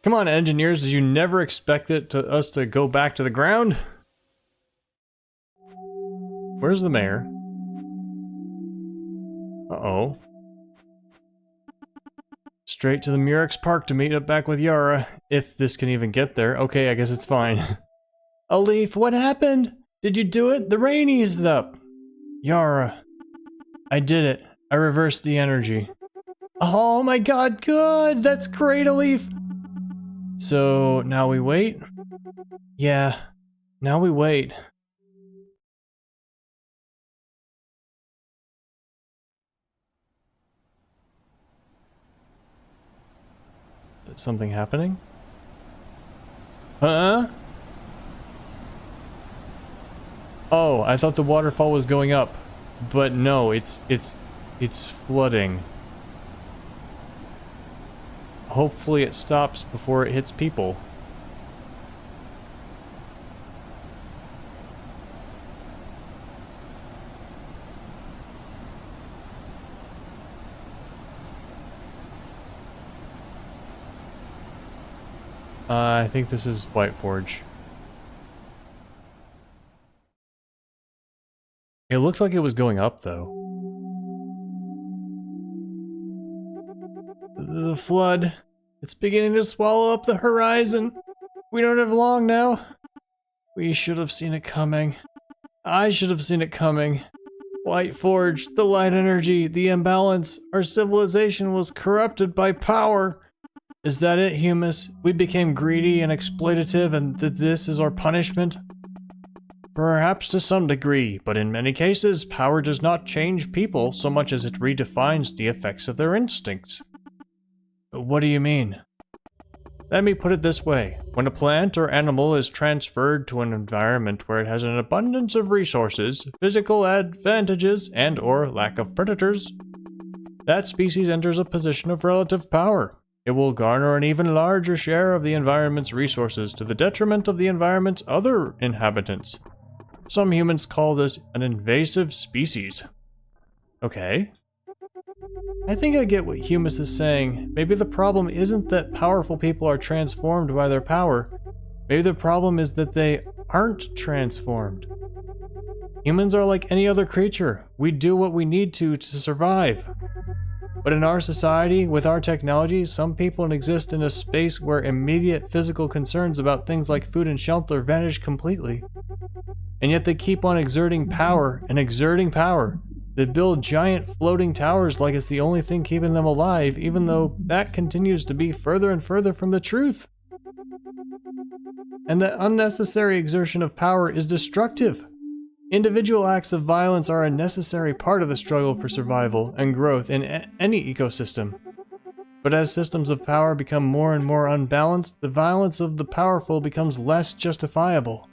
Come on, engineers, did you never expect us to go back to the ground? Where's the mayor? Uh-oh. Straight to the Murex Park to meet up back with Yara. If this can even get there. Okay, I guess it's fine. A leaf, what happened? Did you do it? The rain eased up. Yara. I did it. I reversed the energy. Oh my god, good! That's great, Alif! So, now we wait? Yeah. Now we wait. Is something happening? Huh? Oh, I thought the waterfall was going up. But no, it's flooding. Hopefully it stops before it hits people. I think this is White Forge. It looked like it was going up, though. The flood. It's beginning to swallow up the horizon. We don't have long now. We should have seen it coming. I should have seen it coming. White Forge, the light energy, the imbalance. Our civilization was corrupted by power. Is that it, Humus? We became greedy and exploitative, and this is our punishment? Perhaps to some degree, but in many cases, power does not change people so much as it redefines the effects of their instincts. What do you mean? Let me put it this way. When a plant or animal is transferred to an environment where it has an abundance of resources, physical advantages, and/or lack of predators, that species enters a position of relative power. It will garner an even larger share of the environment's resources to the detriment of the environment's other inhabitants. Some humans call this an invasive species. Okay. I think I get what Humus is saying. Maybe the problem isn't that powerful people are transformed by their power. Maybe the problem is that they aren't transformed. Humans are like any other creature. We do what we need to survive. But in our society, with our technology, some people exist in a space where immediate physical concerns about things like food and shelter vanish completely. And yet they keep on exerting power and exerting power. They build giant floating towers like it's the only thing keeping them alive, even though that continues to be further and further from the truth. And that unnecessary exertion of power is destructive. Individual acts of violence are a necessary part of the struggle for survival and growth in any ecosystem. But as systems of power become more and more unbalanced, the violence of the powerful becomes less justifiable.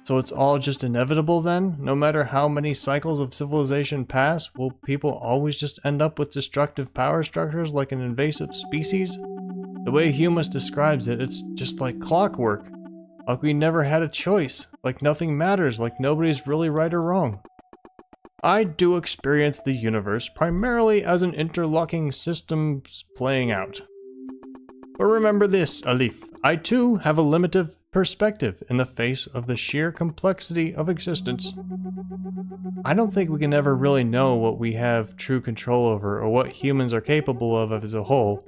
So it's all just inevitable then? No matter how many cycles of civilization pass, will people always just end up with destructive power structures like an invasive species? The way Humus describes it, it's just like clockwork. Like we never had a choice, like nothing matters, like nobody's really right or wrong. I do experience the universe primarily as an interlocking system playing out. But remember this, Alif, I too have a limited perspective in the face of the sheer complexity of existence. I don't think we can ever really know what we have true control over or what humans are capable of as a whole.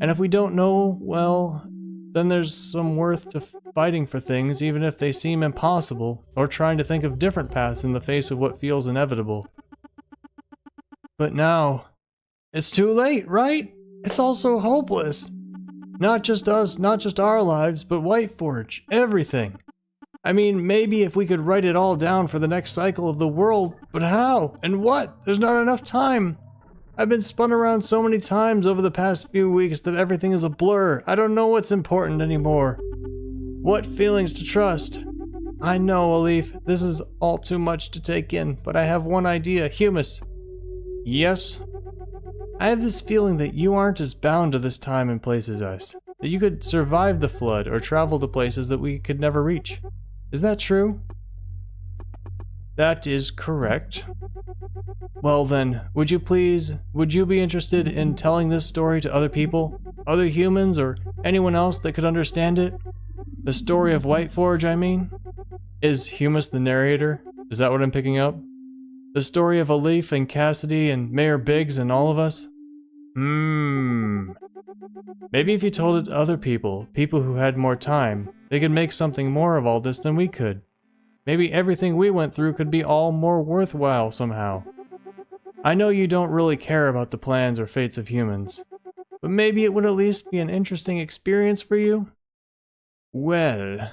And if we don't know, well, then there's some worth to fighting for things even if they seem impossible, or trying to think of different paths in the face of what feels inevitable. But now, it's too late, right? It's all so hopeless. Not just us, not just our lives, but White Forge, everything. I mean, maybe if we could write it all down for the next cycle of the world, but how? And what? There's not enough time. I've been spun around so many times over the past few weeks that everything is a blur. I don't know what's important anymore. What feelings to trust? I know, Alif, this is all too much to take in, but I have one idea. Humus. Yes? I have this feeling that you aren't as bound to this time and place as us. That you could survive the flood or travel to places that we could never reach. Is that true? That is correct. Well then, would you be interested in telling this story to other people? Other humans or anyone else that could understand it? The story of White Forge, I mean? Is Humus the narrator? Is that what I'm picking up? The story of Alif and Cassidy and Mayor Biggs and all of us? Maybe if you told it to other people, people who had more time, they could make something more of all this than we could. Maybe everything we went through could be all more worthwhile somehow. I know you don't really care about the plans or fates of humans, but maybe it would at least be an interesting experience for you? Well,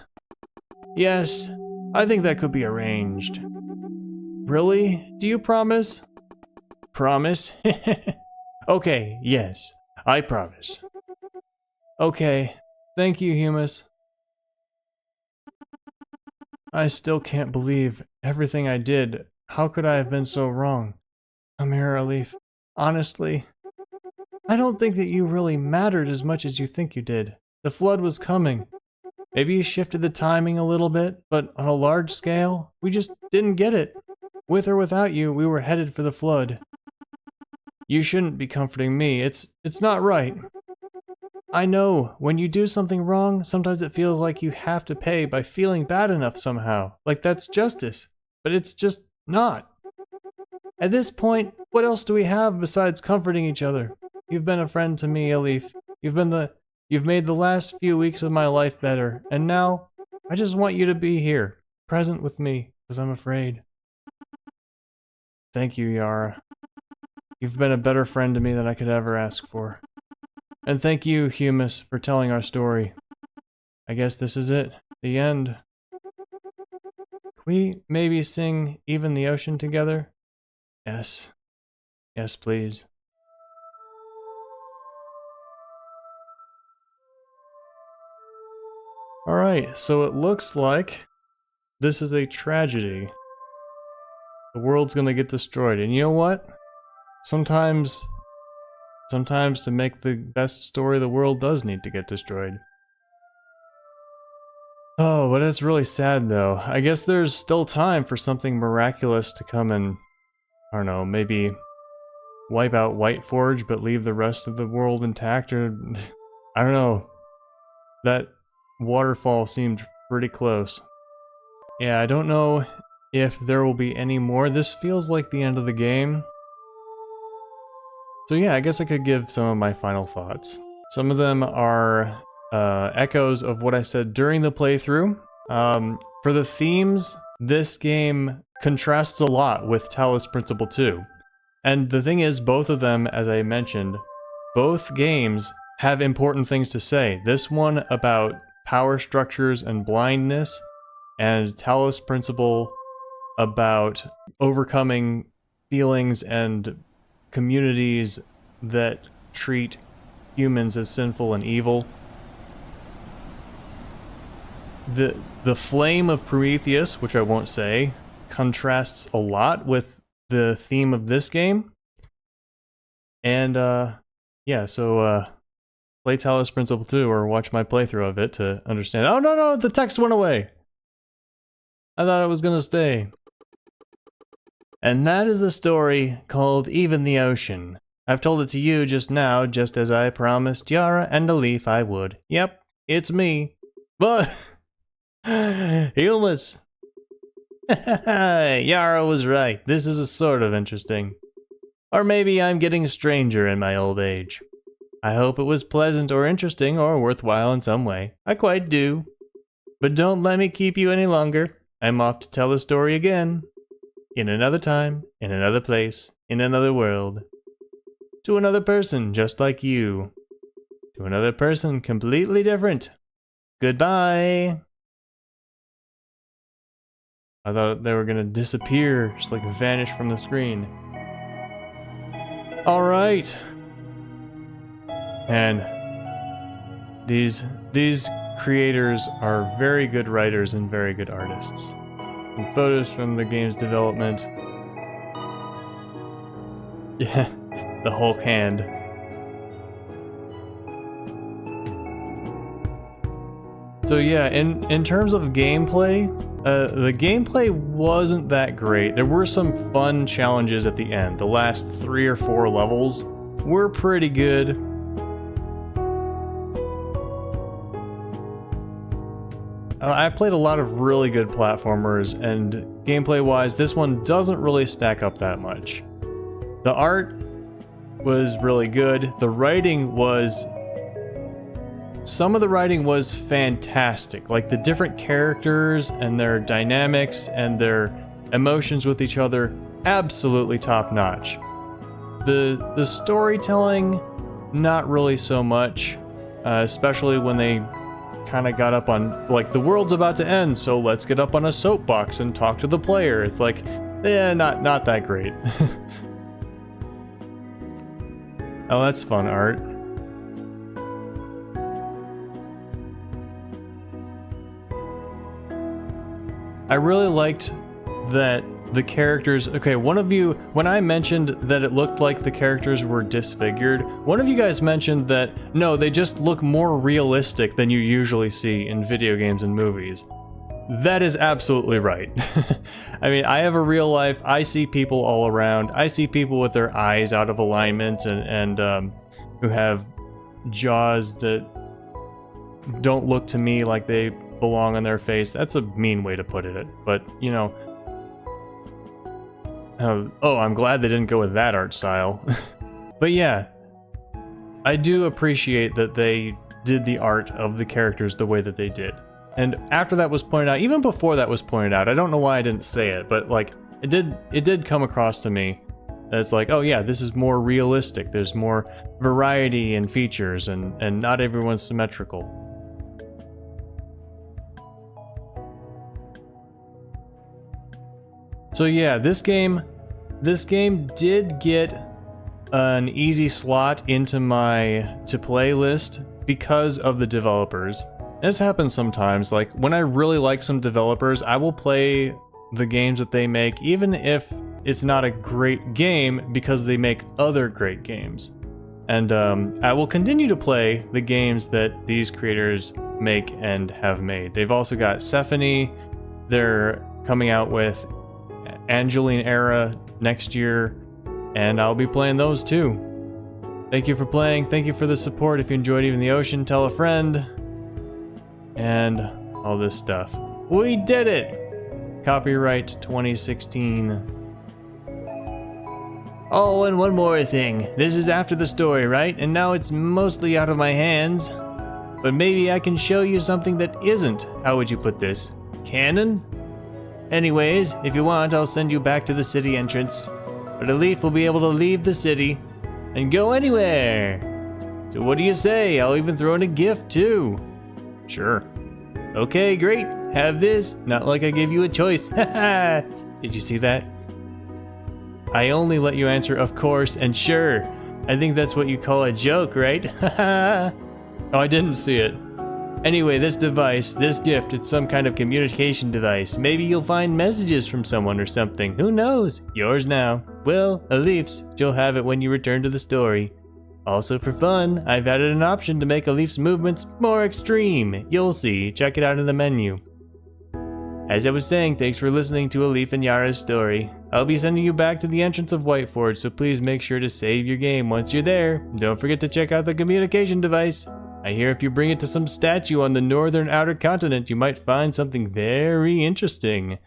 yes, I think that could be arranged. Really? Do you promise? Promise? Okay, yes, I promise. Okay, thank you, Humus. I still can't believe everything I did. How could I have been so wrong? Come here, Alif. Honestly, I don't think that you really mattered as much as you think you did. The flood was coming. Maybe you shifted the timing a little bit, but on a large scale, we just didn't get it. With or without you, we were headed for the flood. You shouldn't be comforting me. It's not right. I know, when you do something wrong, sometimes it feels like you have to pay by feeling bad enough somehow. Like that's justice. But it's just not. At this point, what else do we have besides comforting each other? You've been a friend to me, Alif. You've made the last few weeks of my life better, and now, I just want you to be here, present with me, because I'm afraid. Thank you, Yara. You've been a better friend to me than I could ever ask for. And thank you, Humus, for telling our story. I guess this is it. The end. Can we maybe sing Even the Ocean together? Yes. Yes, please. Alright, so it looks like this is a tragedy. The world's gonna get destroyed, and you know what? Sometimes to make the best story, the world does need to get destroyed. Oh, but it's really sad though. I guess there's still time for something miraculous to come and, I don't know, maybe wipe out Whiteforge but leave the rest of the world intact, or I don't know. That waterfall seemed pretty close. Yeah, I don't know if there will be any more. This feels like the end of the game. So yeah, I guess I could give some of my final thoughts. Some of them are echoes of what I said during the playthrough. For the themes, this game contrasts a lot with Talos Principle 2. And the thing is, both of them, as I mentioned, both games have important things to say. This one about power structures and blindness, and Talos Principle about overcoming feelings and communities that treat humans as sinful and evil. The flame of Prometheus, which I won't say, contrasts a lot with the theme of this game. And yeah, so play Talos Principle 2 or watch my playthrough of it to understand. Oh no, the text went away. I thought it was gonna stay. And that is the story called Even the Ocean. I've told it to you just now, just as I promised Yara and Alif I would. Yep, it's me. But Humus. Yara was right. This is a sort of interesting. Or maybe I'm getting stranger in my old age. I hope it was pleasant or interesting or worthwhile in some way. I quite do. But don't let me keep you any longer. I'm off to tell the story again. In another time, in another place, in another world. To another person just like you. To another person completely different. Goodbye! I thought they were gonna disappear, just like vanish from the screen. Alright! And these creators are very good writers and very good artists. And photos from the game's development. Yeah, the Hulk hand. So yeah, in terms of gameplay, the gameplay wasn't that great. There were some fun challenges at the end. The last 3 or 4 levels were pretty good. I played a lot of really good platformers, and gameplay-wise, this one doesn't really stack up that much. The art was really good. The writing was some of the writing was fantastic. Like the different characters and their dynamics and their emotions with each other, absolutely top notch. The storytelling, not really so much, especially when they kind of got up on, like, the world's about to end, so let's get up on a soapbox and talk to the player. It's like, yeah, not that great. Oh, that's fun art. I really liked that the characters... Okay, one of you... When I mentioned that it looked like the characters were disfigured, one of you guys mentioned that, no, they just look more realistic than you usually see in video games and movies. That is absolutely right. I mean, I have a real life, I see people all around. I see people with their eyes out of alignment and who have jaws that don't look to me like they belong on their face. That's a mean way to put it, but, you know... oh, I'm glad they didn't go with that art style. But yeah, I do appreciate that they did the art of the characters the way that they did. And after that was pointed out, even before that was pointed out, I don't know why I didn't say it, but like, it did come across to me that it's like, oh yeah, this is more realistic. There's more variety in features and not everyone's symmetrical. So yeah, this game did get an easy slot into my to-play list because of the developers. This happens sometimes, like when I really like some developers, I will play the games that they make, even if it's not a great game, because they make other great games. And I will continue to play the games that these creators make and have made. They've also got Sephony, they're coming out with Angeline Era next year, and I'll be playing those too. Thank you for playing, thank you for the support. If you enjoyed Even the Ocean, tell a friend, and all this stuff. We did it! Copyright 2016. Oh, and one more thing. This is after the story, right? And now it's mostly out of my hands. But maybe I can show you something that isn't, how would you put this, canon? Anyways, if you want, I'll send you back to the city entrance. But a leaf will be able to leave the city and go anywhere. So what do you say? I'll even throw in a gift too. Sure. Okay, great. Have this. Not like I gave you a choice. Haha. Did you see that? I only let you answer of course and sure. I think that's what you call a joke, right? Haha. Oh, I didn't see it. Anyway, this device, this gift, it's some kind of communication device. Maybe you'll find messages from someone or something. Who knows? Yours now. Well, a leaf's. You'll have it when you return to the story. Also for fun, I've added an option to make a leaf's movements more extreme. You'll see. Check it out in the menu. As I was saying, thanks for listening to a Leaf and Yara's story. I'll be sending you back to the entrance of Whiteforge, so please make sure to save your game once you're there. Don't forget to check out the communication device. I hear if you bring it to some statue on the northern outer continent, you might find something very interesting.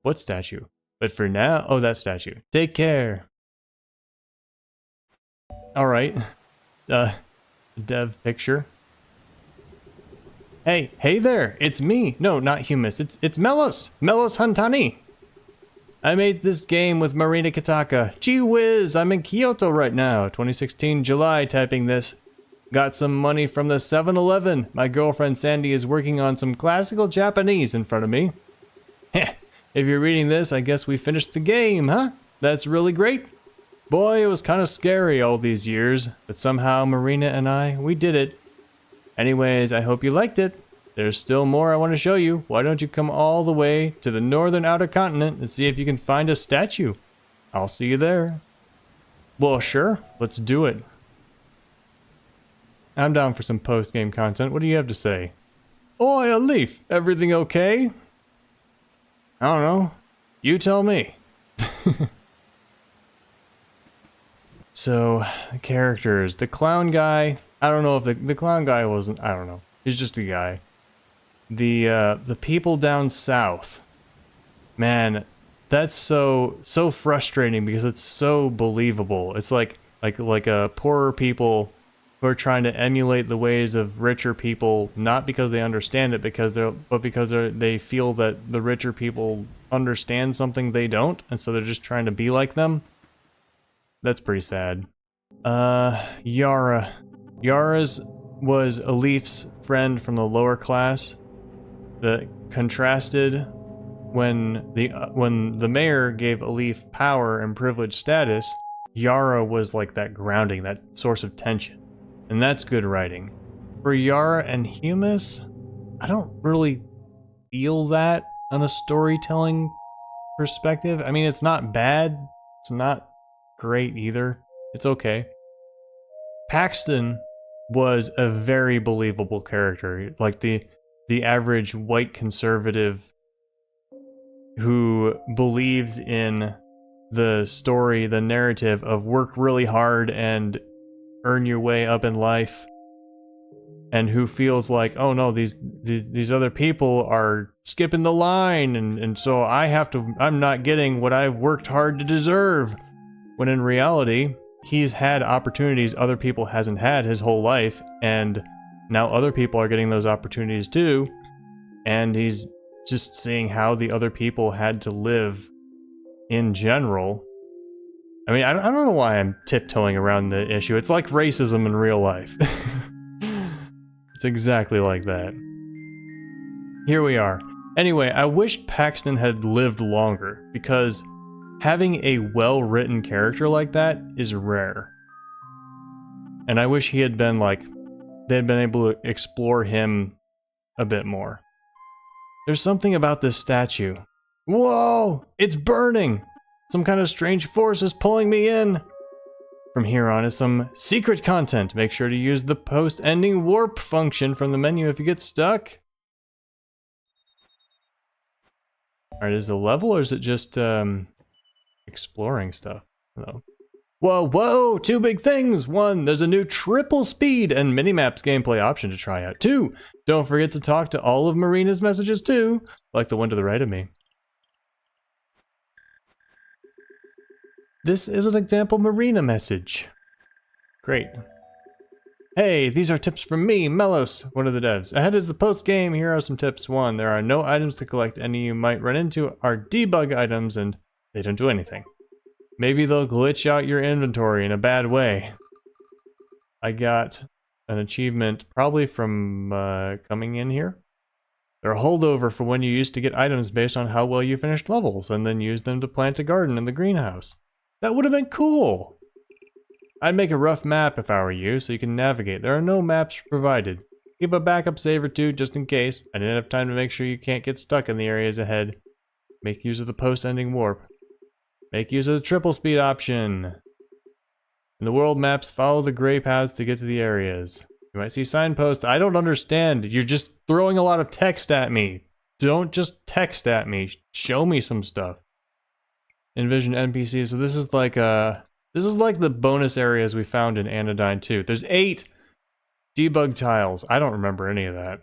What statue? But for now, oh, that statue. Take care. Alright. Dev picture. Hey there, it's me. No, not Humus, it's Melos. Melos Han-Tani. I made this game with Marina Kittaka. Gee whiz, I'm in Kyoto right now. 2016 July typing this. Got some money from the 7-Eleven. My girlfriend Sandy is working on some classical Japanese in front of me. Heh, if you're reading this, I guess we finished the game, huh? That's really great. Boy, it was kind of scary all these years, but somehow Marina and we did it. Anyways, I hope you liked it. There's still more I want to show you. Why don't you come all the way to the northern outer continent and see if you can find a statue? I'll see you there. Well, sure, let's do it. I'm down for some post-game content. What do you have to say? Oi, a leaf. Everything okay? I don't know. You tell me. So, the characters. The clown guy. I don't know if the clown guy wasn't... I don't know. He's just a guy. The people down south. Man, that's so frustrating because it's so believable. It's like poorer people who are trying to emulate the ways of richer people, not because they understand it, but because they feel that the richer people understand something they don't, and so they're just trying to be like them. That's pretty sad. Yara. Yara's was Alif's friend from the lower class that contrasted when the mayor gave Alif power and privileged status. Yara was like that grounding, that source of tension. And that's good writing. For Yara and Humus, I don't really feel that on a storytelling perspective. I mean, it's not bad. It's not great either. It's okay. Paxton was a very believable character. Like the average white conservative who believes in the story, the narrative of work really hard and earn your way up in life, and who feels like, oh no, these other people are skipping the line, and so I'm not getting what I've worked hard to deserve. When in reality, he's had opportunities other people hasn't had his whole life, and now other people are getting those opportunities too, and he's just seeing how the other people had to live in general. I mean, I don't know why I'm tiptoeing around the issue. It's like racism in real life. It's exactly like that. Here we are. Anyway, I wish Paxton had lived longer, because having a well-written character like that is rare. And I wish he had been they had been able to explore him a bit more. There's something about this statue. Whoa! It's burning! Some kind of strange force is pulling me in! From here on is some secret content. Make sure to use the post-ending warp function from the menu if you get stuck. Alright, is it a level or is it just exploring stuff? No. Whoa, whoa! 2 big things! 1, there's a new triple speed and minimaps gameplay option to try out. 2, don't forget to talk to all of Marina's messages too, like the one to the right of me. This is an example Marina message. Great. Hey, these are tips from me, Melos, one of the devs. Ahead is the post-game. Here are some tips. 1, there are no items to collect. Any you might run into are debug items, and they don't do anything. Maybe they'll glitch out your inventory in a bad way. I got an achievement, probably from coming in here. They're a holdover for when you used to get items based on how well you finished levels, and then use them to plant a garden in the greenhouse. That would have been cool! I'd make a rough map if I were you, so you can navigate. There are no maps provided. Keep a backup save or 2 just in case. I didn't have time to make sure you can't get stuck in the areas ahead. Make use of the post-ending warp. Make use of the triple speed option. In the world maps, follow the gray paths to get to the areas. You might see signposts. I don't understand. You're just throwing a lot of text at me. Don't just text at me. Show me some stuff. Envision NPCs. So this is like the bonus areas we found in Anodyne 2. There's 8 debug tiles. I don't remember any of that.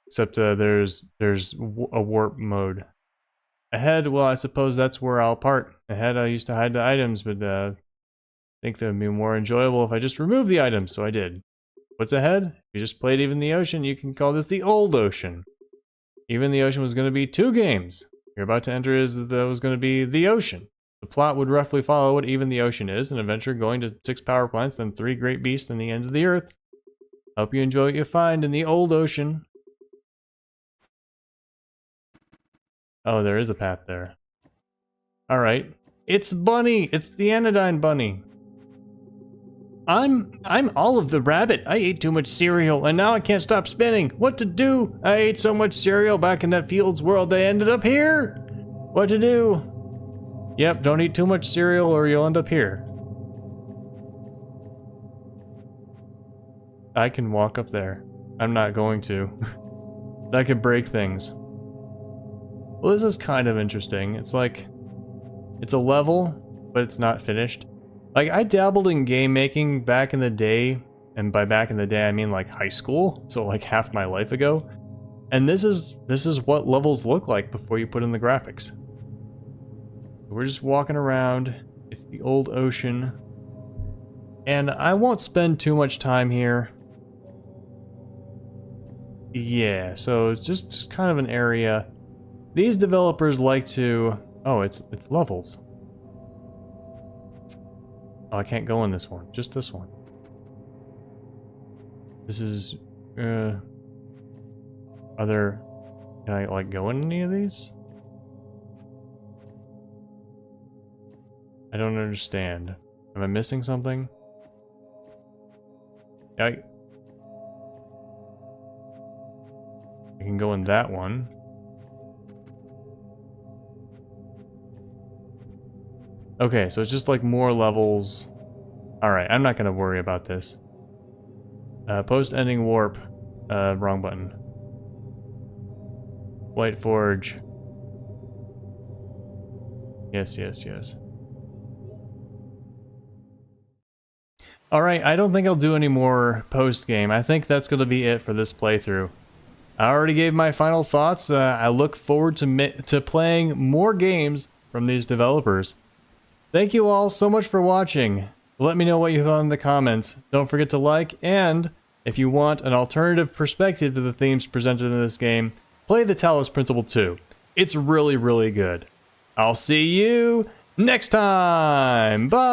Except there's a warp mode. Ahead, well, I suppose that's where I'll part. Ahead, I used to hide the items, but I think that would be more enjoyable if I just removed the items, so I did. What's ahead? If you just played Even the Ocean, you can call this the Old Ocean. Even the Ocean was going to be 2 games. You're about to enter is that was going to be the ocean. The plot would roughly follow what Even the Ocean is, an adventure going to 6 power plants, then 3 great beasts, and the ends of the earth. Hope you enjoy what you find in the Old Ocean. Oh, there is a path there. Alright. It's Bunny! It's the Anodyne Bunny! I'm Olive the Rabbit. I ate too much cereal, and now I can't stop spinning. What to do? I ate so much cereal back in that Fields world I ended up here! What to do? Yep, don't eat too much cereal or you'll end up here. I can walk up there. I'm not going to. That could break things. Well, this is kind of interesting. It's like, it's a level, but it's not finished. Like, I dabbled in game making back in the day, and by back in the day I mean like high school, so like half my life ago. And this is what levels look like before you put in the graphics. We're just walking around. It's the Old Ocean. And I won't spend too much time here. Yeah, so it's just kind of an area. These developers like to... Oh, it's levels. Oh, I can't go in this one. Just this one. This is... Are there... Can I, like, go in any of these? I don't understand. Am I missing something? I can go in that one. Okay, so it's just like more levels. Alright, I'm not gonna worry about this. Post-ending warp. Wrong button. White Forge. Yes, yes, yes. Alright, I don't think I'll do any more post-game. I think that's gonna be it for this playthrough. I already gave my final thoughts. I look forward to playing more games from these developers. Thank you all so much for watching. Let me know what you thought in the comments. Don't forget to like, and if you want an alternative perspective to the themes presented in this game, play the Talos Principle 2. It's really, really good. I'll see you next time. Bye!